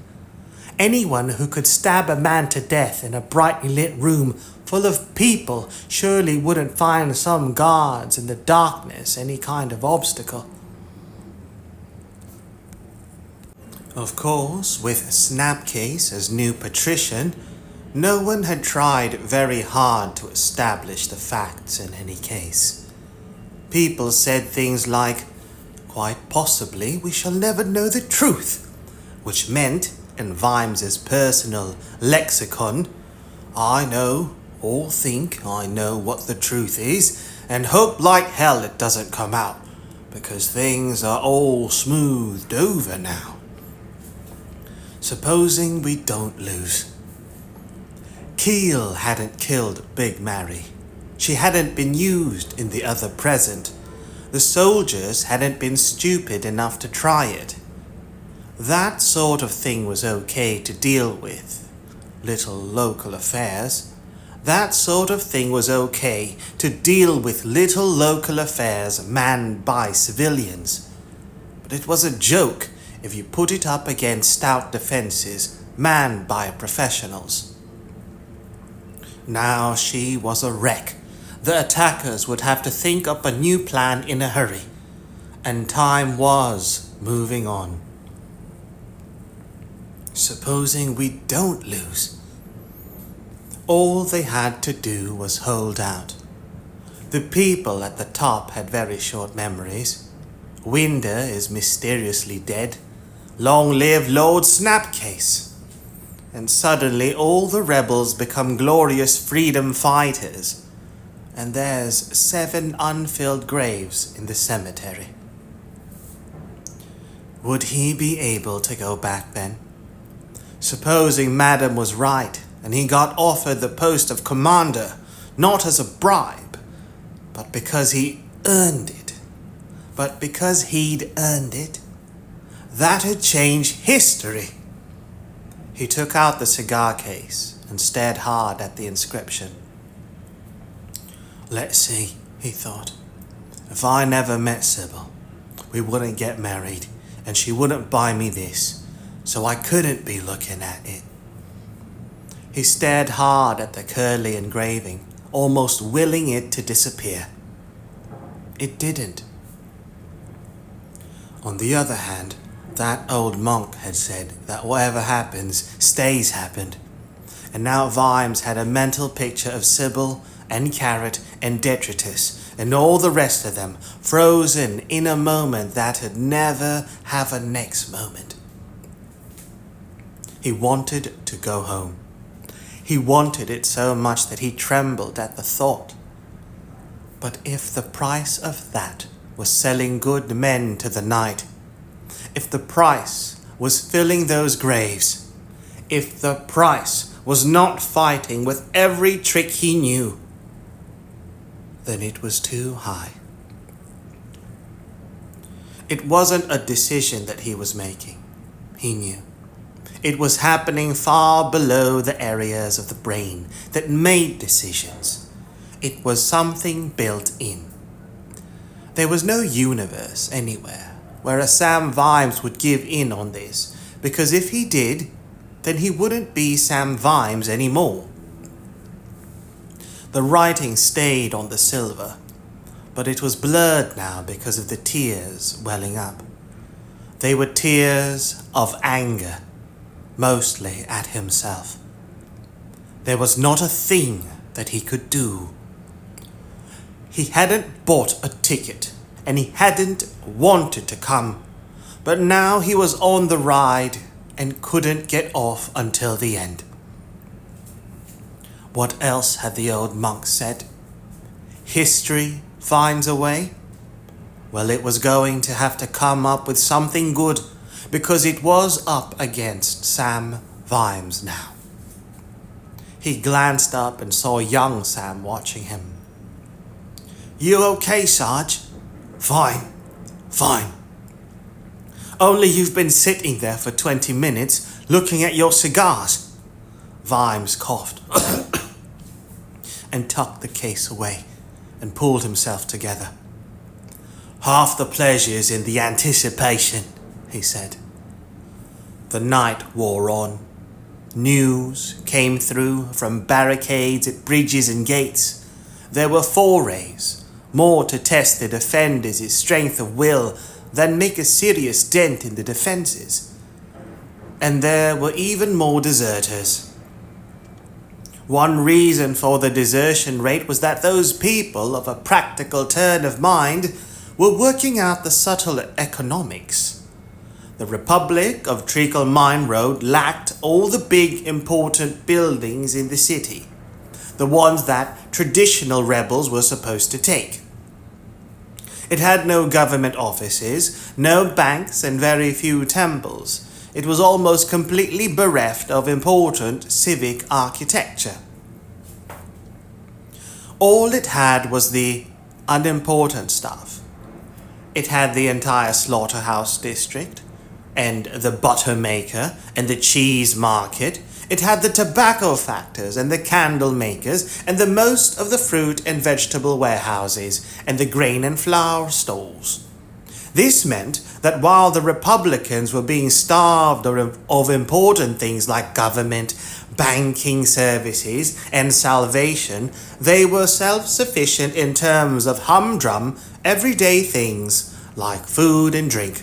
Speaker 1: Anyone who could stab a man to death in a brightly lit room full of people surely wouldn't find some guards in the darkness any kind of obstacle. Of course, with Snapcase as new patrician, no one had tried very hard to establish the facts in any case. People said things like, "Quite possibly we shall never know the truth," which meant, in Vimes's personal lexicon, "I know or think I know what the truth is, and hope like hell it doesn't come out, because things are all smoothed over now. Supposing we don't lose." Keel hadn't killed Big Mary. She hadn't been used in the other present. The soldiers hadn't been stupid enough to try it. That sort of thing was okay to deal with. Little local affairs. That sort of thing was okay to deal with little local affairs manned by civilians. But it was a joke if you put it up against stout defenses manned by professionals. Now she was a wreck. The attackers would have to think up a new plan in a hurry. And time was moving on. Supposing we don't lose. All they had to do was hold out. The people at the top had very short memories. Winder is mysteriously dead. Long live Lord Snapcase. And suddenly all the rebels become glorious freedom fighters. And there's 7 unfilled graves in the cemetery. Would he be able to go back then? Supposing Madam was right, and he got offered the post of commander, not as a bribe, but because he earned it. But because he'd earned it, that'd change history. He took out the cigar case and stared hard at the inscription. Let's see, he thought. If I never met Sybil, we wouldn't get married, and she wouldn't buy me this, so I couldn't be looking at it. He stared hard at the curly engraving, almost willing it to disappear. It didn't. On the other hand, that old monk had said that whatever happens stays happened, and now Vimes had a mental picture of Sybil and Carrot and Detritus and all the rest of them frozen in a moment that'd never have a next moment. He wanted to go home. He wanted it so much that he trembled at the thought. But if the price of that was selling good men to the night, if the price was filling those graves, if the price was not fighting with every trick he knew, then it was too high. It wasn't a decision that he was making, he knew. It was happening far below the areas of the brain that made decisions. It was something built in. There was no universe anywhere where a Sam Vimes would give in on this, because if he did, then he wouldn't be Sam Vimes anymore. The writing stayed on the silver, but it was blurred now because of the tears welling up. They were tears of anger, mostly at himself. There was not a thing that he could do. He hadn't bought a ticket, and he hadn't wanted to come, but now he was on the ride and couldn't get off until the end. What else had the old monk said? History finds a way? Well, it was going to have to come up with something good, because it was up against Sam Vimes now. He glanced up and saw young Sam watching him. You okay, Sarge? Fine. Only you've been sitting there for 20 minutes looking at your cigars. Vimes coughed and tucked the case away and pulled himself together. Half the pleasure's in the anticipation, he said. The night wore on. News came through from barricades at bridges and gates. There were forays, more to test the defenders' strength of will than make a serious dent in the defences. And there were even more deserters. One reason for the desertion rate was that those people of a practical turn of mind were working out the subtle economics. The Republic of Treacle Mine Road lacked all the big important buildings in the city, the ones that traditional rebels were supposed to take. It had no government offices, no banks, and very few temples. It was almost completely bereft of important civic architecture. All it had was the unimportant stuff. It had the entire slaughterhouse district, and the butter maker, and the cheese market. It had the tobacco factors, and the candle makers, and the most of the fruit and vegetable warehouses, and the grain and flour stalls. This meant that while the Republicans were being starved of important things like government, banking services, and salvation, they were self-sufficient in terms of humdrum, everyday things like food and drink.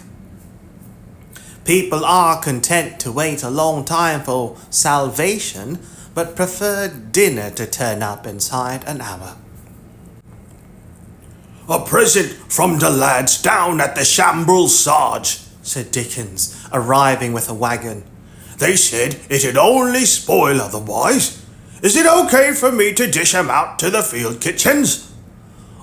Speaker 1: People are content to wait a long time for salvation, but prefer dinner to turn up inside an hour.
Speaker 2: A present from the lads down at the Shambles, Sarge,
Speaker 1: said Dickens, arriving with a wagon.
Speaker 2: They said it'd only spoil otherwise. Is it okay for me to dish 'em out to the field kitchens?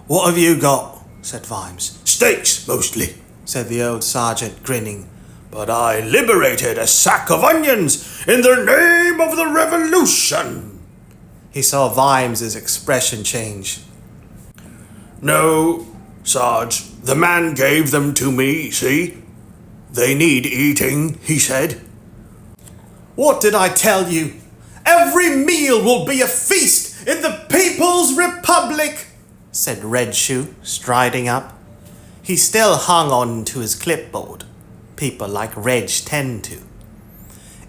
Speaker 1: What have you got? said Vimes.
Speaker 2: Steaks, mostly,
Speaker 1: said the old sergeant, grinning.
Speaker 2: But I liberated a sack of onions in the name of the revolution.
Speaker 1: He saw Vimes's expression change.
Speaker 2: No, Sarge, the man gave them to me, see? They need eating, he said.
Speaker 1: What did I tell you? Every meal will be a feast in the People's Republic, said Red Shoe, striding up. He still hung on to his clipboard. People like Reg tend to.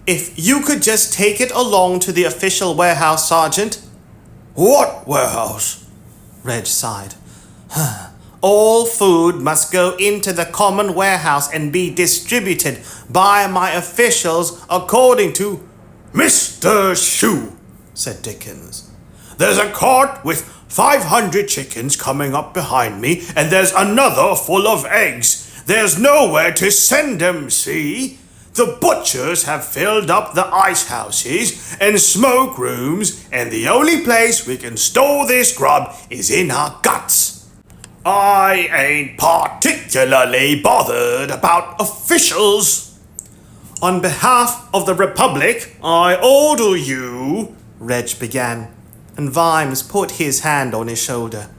Speaker 1: If you could just take it along to the official warehouse, Sergeant.
Speaker 2: What warehouse?
Speaker 1: Reg sighed. All food must go into the common warehouse and be distributed by my officials according to...
Speaker 2: Mr. Shoe, said Dickens. There's a cart with 500 chickens coming up behind me, and there's another full of eggs. There's nowhere to send 'em, see? The butchers have filled up the ice houses and smoke rooms, and the only place we can store this grub is in our guts. I ain't particularly bothered about officials.
Speaker 1: On behalf of the Republic,
Speaker 2: I order you,
Speaker 1: Reg began, and Vimes put his hand on his shoulder.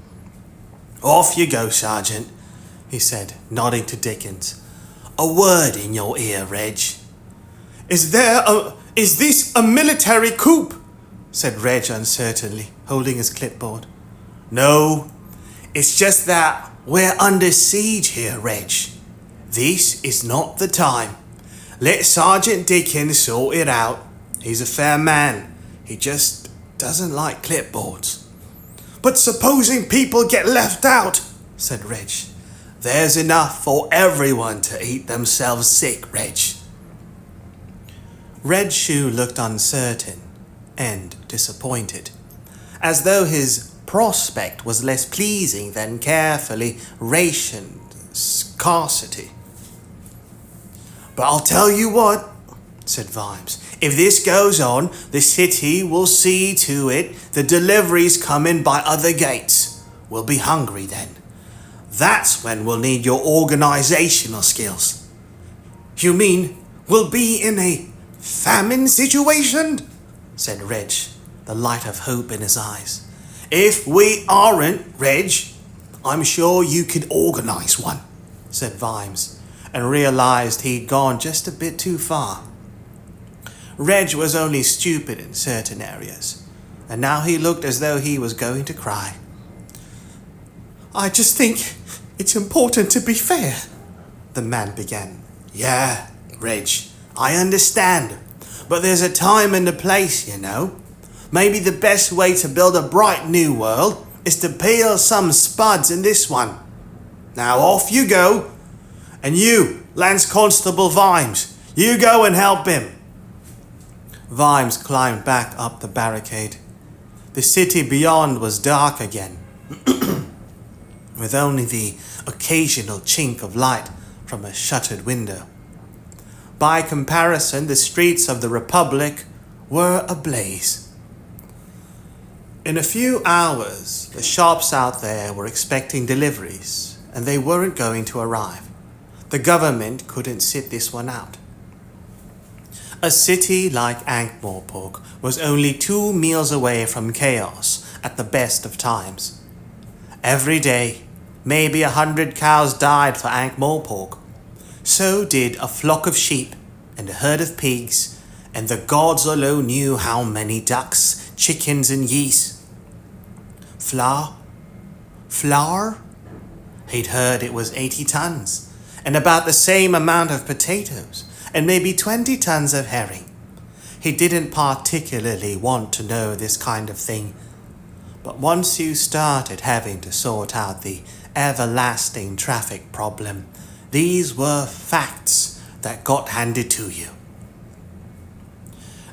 Speaker 1: Off you go, Sergeant, he said, nodding to Dickens. A word in your ear, Reg. Is this a military coup? said Reg uncertainly, holding his clipboard. No, it's just that we're under siege here, Reg. This is not the time. Let Sergeant Dickens sort it out. He's a fair man. He just doesn't like clipboards. But supposing people get left out, said Reg. There's enough for everyone to eat themselves sick, Reg. Red Shoe looked uncertain and disappointed, as though his prospect was less pleasing than carefully rationed scarcity. But I'll tell you what, said Vimes. If this goes on, the city will see to it the deliveries come in by other gates. We'll be hungry then. That's when we'll need your organizational skills. You mean we'll be in a famine situation? said Reg, the light of hope in his eyes. If we aren't, Reg, I'm sure you could organize one, said Vimes, and realized he'd gone just a bit too far. Reg was only stupid in certain areas, and now he looked as though he was going to cry. I just think it's important to be fair, the man began. Yeah, Reg, I understand, but there's a time and a place, you know. Maybe the best way to build a bright new world is to peel some spuds in this one. Now off you go, and you, Lance Constable Vimes, you go and help him. Vimes climbed back up the barricade. The city beyond was dark again, with only the occasional chink of light from a shuttered window. By comparison, the streets of the Republic were ablaze. In a few hours, the shops out there were expecting deliveries, and they weren't going to arrive. The government couldn't sit this one out. A city like Ankh-Morpork was only 2 meals away from chaos at the best of times. Every day, maybe 100 cows died for Ankh-Morpork. So did a flock of sheep and a herd of pigs, and the gods alone knew how many ducks, chickens, and geese. Flour? He'd heard it was 80 tons, and about the same amount of potatoes, and maybe 20 tons of herring. He didn't particularly want to know this kind of thing, but once you started having to sort out the everlasting traffic problem, these were facts that got handed to you.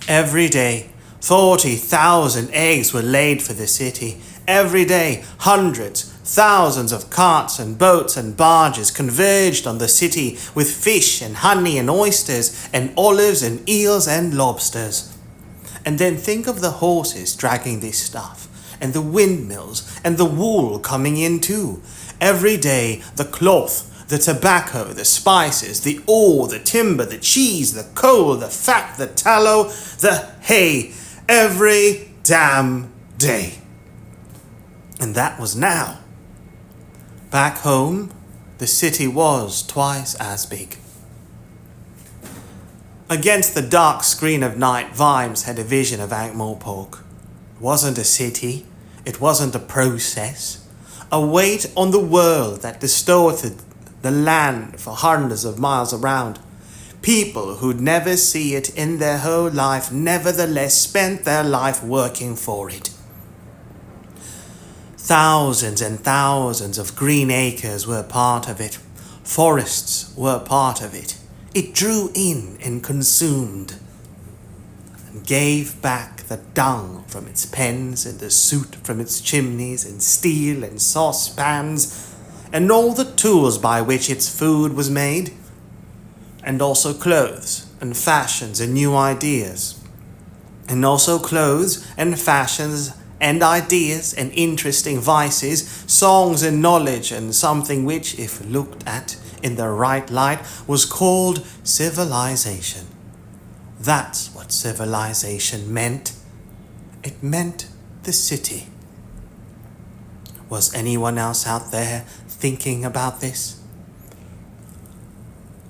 Speaker 1: Every day, 40,000 eggs were laid for the city. Every day, hundreds, Thousands of carts and boats and barges converged on the city with fish and honey and oysters and olives and eels and lobsters. And then think of the horses dragging this stuff, and the windmills and the wool coming in too. Every day the cloth, the tobacco, the spices, the ore, the timber, the cheese, the coal, the fat, the tallow, the hay, every damn day. And that was now. Back home, the city was twice as big. Against the dark screen of night, Vimes had a vision of Ankh-Morpork. It wasn't a city, it wasn't a process. A weight on the world that distorted the land for hundreds of miles around. People who'd never see it in their whole life nevertheless spent their life working for it. Thousands and thousands of green acres were part of it. Forests were part of it. It drew in and consumed and gave back the dung from its pens and the soot from its chimneys and steel and saucepans and all the tools by which its food was made, and also clothes and fashions and new ideas, and also clothes and fashions and ideas and interesting vices, songs and knowledge, and something which, if looked at in the right light, was called civilization. That's what civilization meant. It meant the city. Was anyone else out there thinking about this?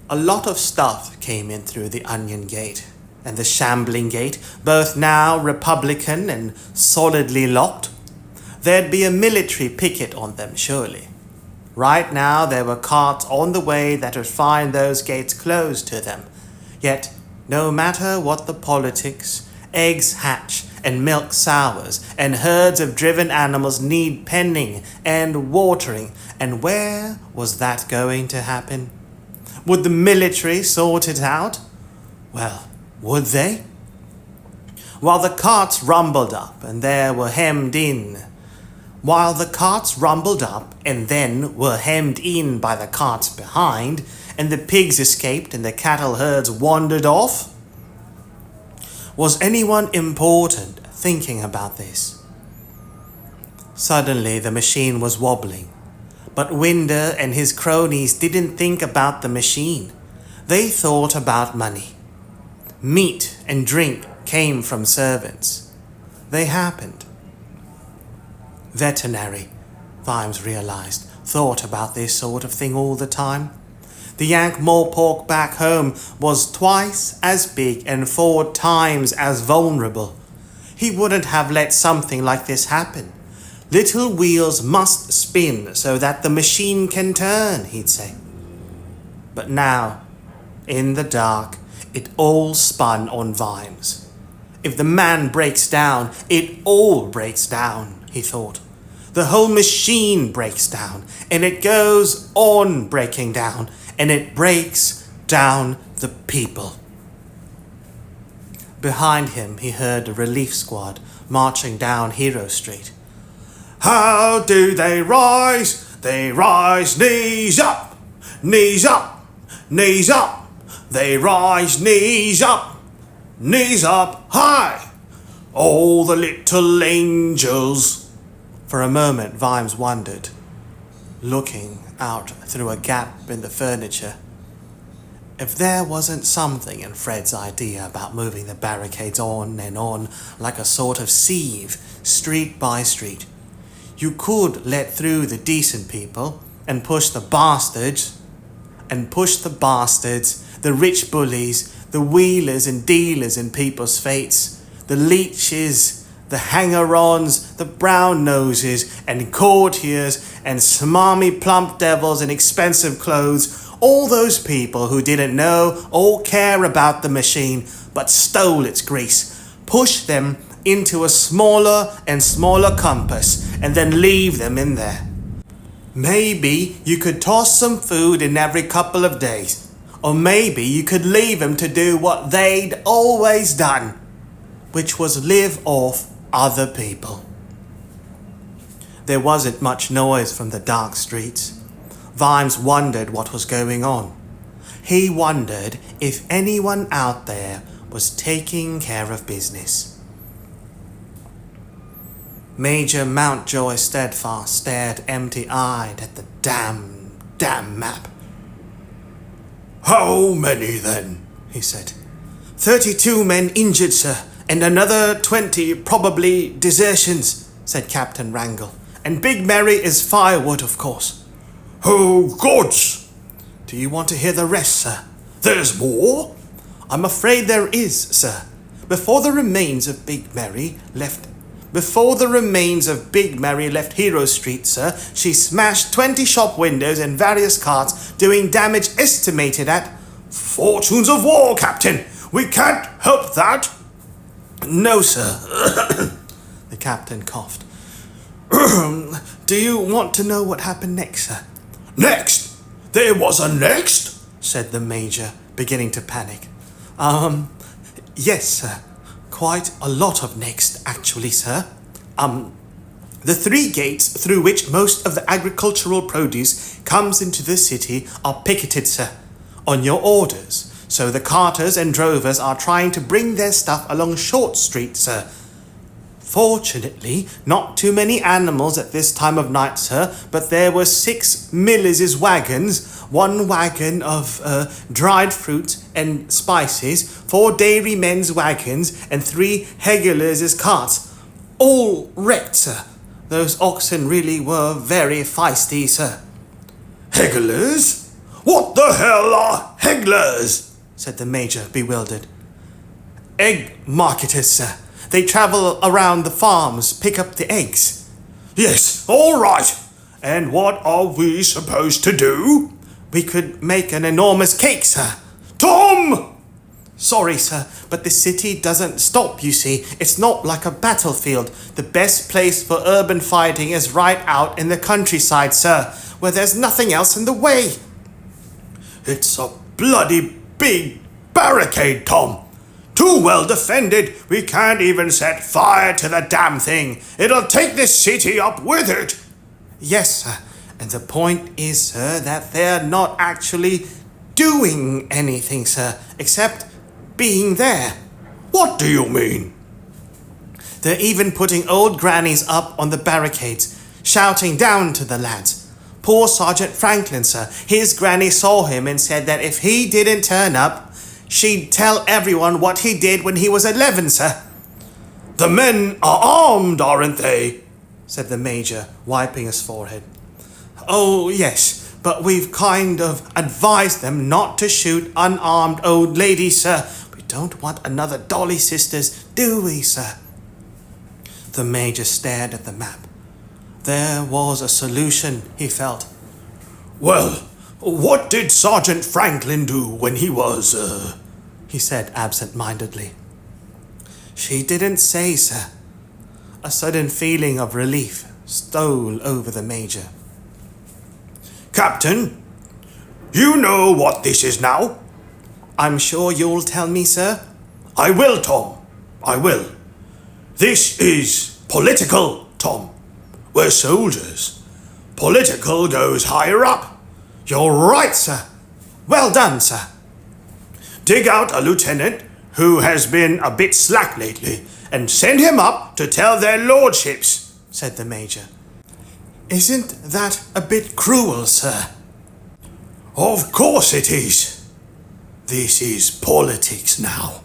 Speaker 1: A lot of stuff came in through the Onion Gate and the Shambling Gate, both now Republican and solidly locked. There'd be a military picket on them, surely. Right now there were carts on the way that would find those gates closed to them. Yet, no matter what the politics, eggs hatch and milk sours, and herds of driven animals need penning and watering. And where was that going to happen? Would the military sort it out? Well, would they? While the carts rumbled up and there were hemmed in. While the carts rumbled up and then were hemmed in by the carts behind, and the pigs escaped and the cattle herds wandered off? Was anyone important thinking about this? Suddenly the machine was wobbling, but Winder and his cronies didn't think about the machine. They thought about money. Meat and drink came from servants. They happened. Veterinary, Vimes realized, thought about this sort of thing all the time. The Ankh-Morpork back home was twice as big and 4 times as vulnerable. He wouldn't have let something like this happen. Little wheels must spin so that the machine can turn, he'd say. But now, in the dark, it all spun on Vimes. If the man breaks down, it all breaks down, he thought. The whole machine breaks down, and it goes on breaking down, and it breaks down the people. Behind him, he heard a relief squad marching down Hero Street.
Speaker 2: How do they rise? They rise knees up, knees up, knees up. They rise knees up high. All the little angels.
Speaker 1: For a moment, Vimes wondered, looking out through a gap in the furniture. If there wasn't something in Fred's idea about moving the barricades on and on like a sort of sieve, street by street, you could let through the decent people and push the bastards, the rich bullies, the wheelers and dealers in people's fates, the leeches, the hanger-ons, the brown noses and courtiers and smarmy plump devils in expensive clothes, all those people who didn't know or care about the machine but stole its grease, push them into a smaller and smaller compass and then leave them in there. Maybe you could toss some food in every couple of days. Or maybe you could leave them to do what they'd always done, which was live off other people. there wasn't much noise from the dark streets. Vimes wondered what was going on. He wondered if anyone out there was taking care of business. Major Mountjoy Steadfast stared empty-eyed at the damn map.
Speaker 2: How many then?
Speaker 1: He said.
Speaker 3: 32 men injured, sir, and another 20 probably desertions, said Captain Wrangle. And Big Mary is firewood, of course.
Speaker 2: Oh, gods!
Speaker 3: Do you want to hear the rest, sir?
Speaker 2: There's more?
Speaker 3: I'm afraid there is, sir. Before the remains of Big Mary left Hero Street, sir, she smashed 20 shop windows and various carts, doing damage estimated at...
Speaker 2: Fortunes of war, Captain! We can't help that!
Speaker 3: No, sir. The captain coughed. Do you want to know what happened next, sir?
Speaker 2: Next? There was a next?
Speaker 3: Said the Major, beginning to panic. Yes, sir. Quite a lot of next, actually, sir. The 3 gates through which most of the agricultural produce comes into the city are picketed, sir, on your orders. So the carters and drovers are trying to bring their stuff along Short Street, sir. Fortunately, not too many animals at this time of night, sir, but there were 6 millers' wagons, 1 wagon of dried fruit and spices, 4 dairymen's wagons, and 3 heggelers' carts. All wrecked, sir. Those oxen really were very feisty, sir.
Speaker 2: Heggelers? What the hell are hegglers?
Speaker 3: Said the Major, bewildered. Egg marketers, sir. They travel around the farms, pick up the eggs.
Speaker 2: Yes, all right. And what are we supposed to do?
Speaker 3: We could make an enormous cake, sir.
Speaker 2: Tom!
Speaker 3: Sorry, sir, but the city doesn't stop, you see. It's not like a battlefield. The best place for urban fighting is right out in the countryside, sir, where there's nothing else in the way.
Speaker 2: It's a bloody big barricade, Tom. Too well defended, we can't even set fire to the damn thing. It'll take this city up with it.
Speaker 3: Yes, sir. And the point is, sir, that they're not actually doing anything, sir, except being there.
Speaker 2: What do you mean?
Speaker 3: They're even putting old grannies up on the barricades, shouting down to the lads. Poor Sergeant Franklin, sir, his granny saw him and said that if he didn't turn up, she'd tell everyone what he did when he was 11, sir.
Speaker 2: The men are armed, aren't they?
Speaker 3: Said the Major, wiping his forehead. Oh, yes, but we've kind of advised them not to shoot unarmed old ladies, sir. We don't want another Dolly Sisters, do we, sir? The Major stared at the map. There was a solution, he felt.
Speaker 2: Well, what did Sergeant Franklin do when he was,
Speaker 3: he said absent-mindedly. She didn't say, sir. A sudden feeling of relief stole over the Major.
Speaker 2: Captain, you know what this is now?
Speaker 3: I'm sure you'll tell me, sir.
Speaker 2: I will, Tom. I will. This is political, Tom. We're soldiers. Political goes higher up.
Speaker 3: You're right, sir. Well done, sir.
Speaker 2: Dig out a lieutenant who has been a bit slack lately and send him up to tell their lordships,
Speaker 3: said the Major. Isn't that a bit cruel, sir?
Speaker 2: Of course it is. This is politics now.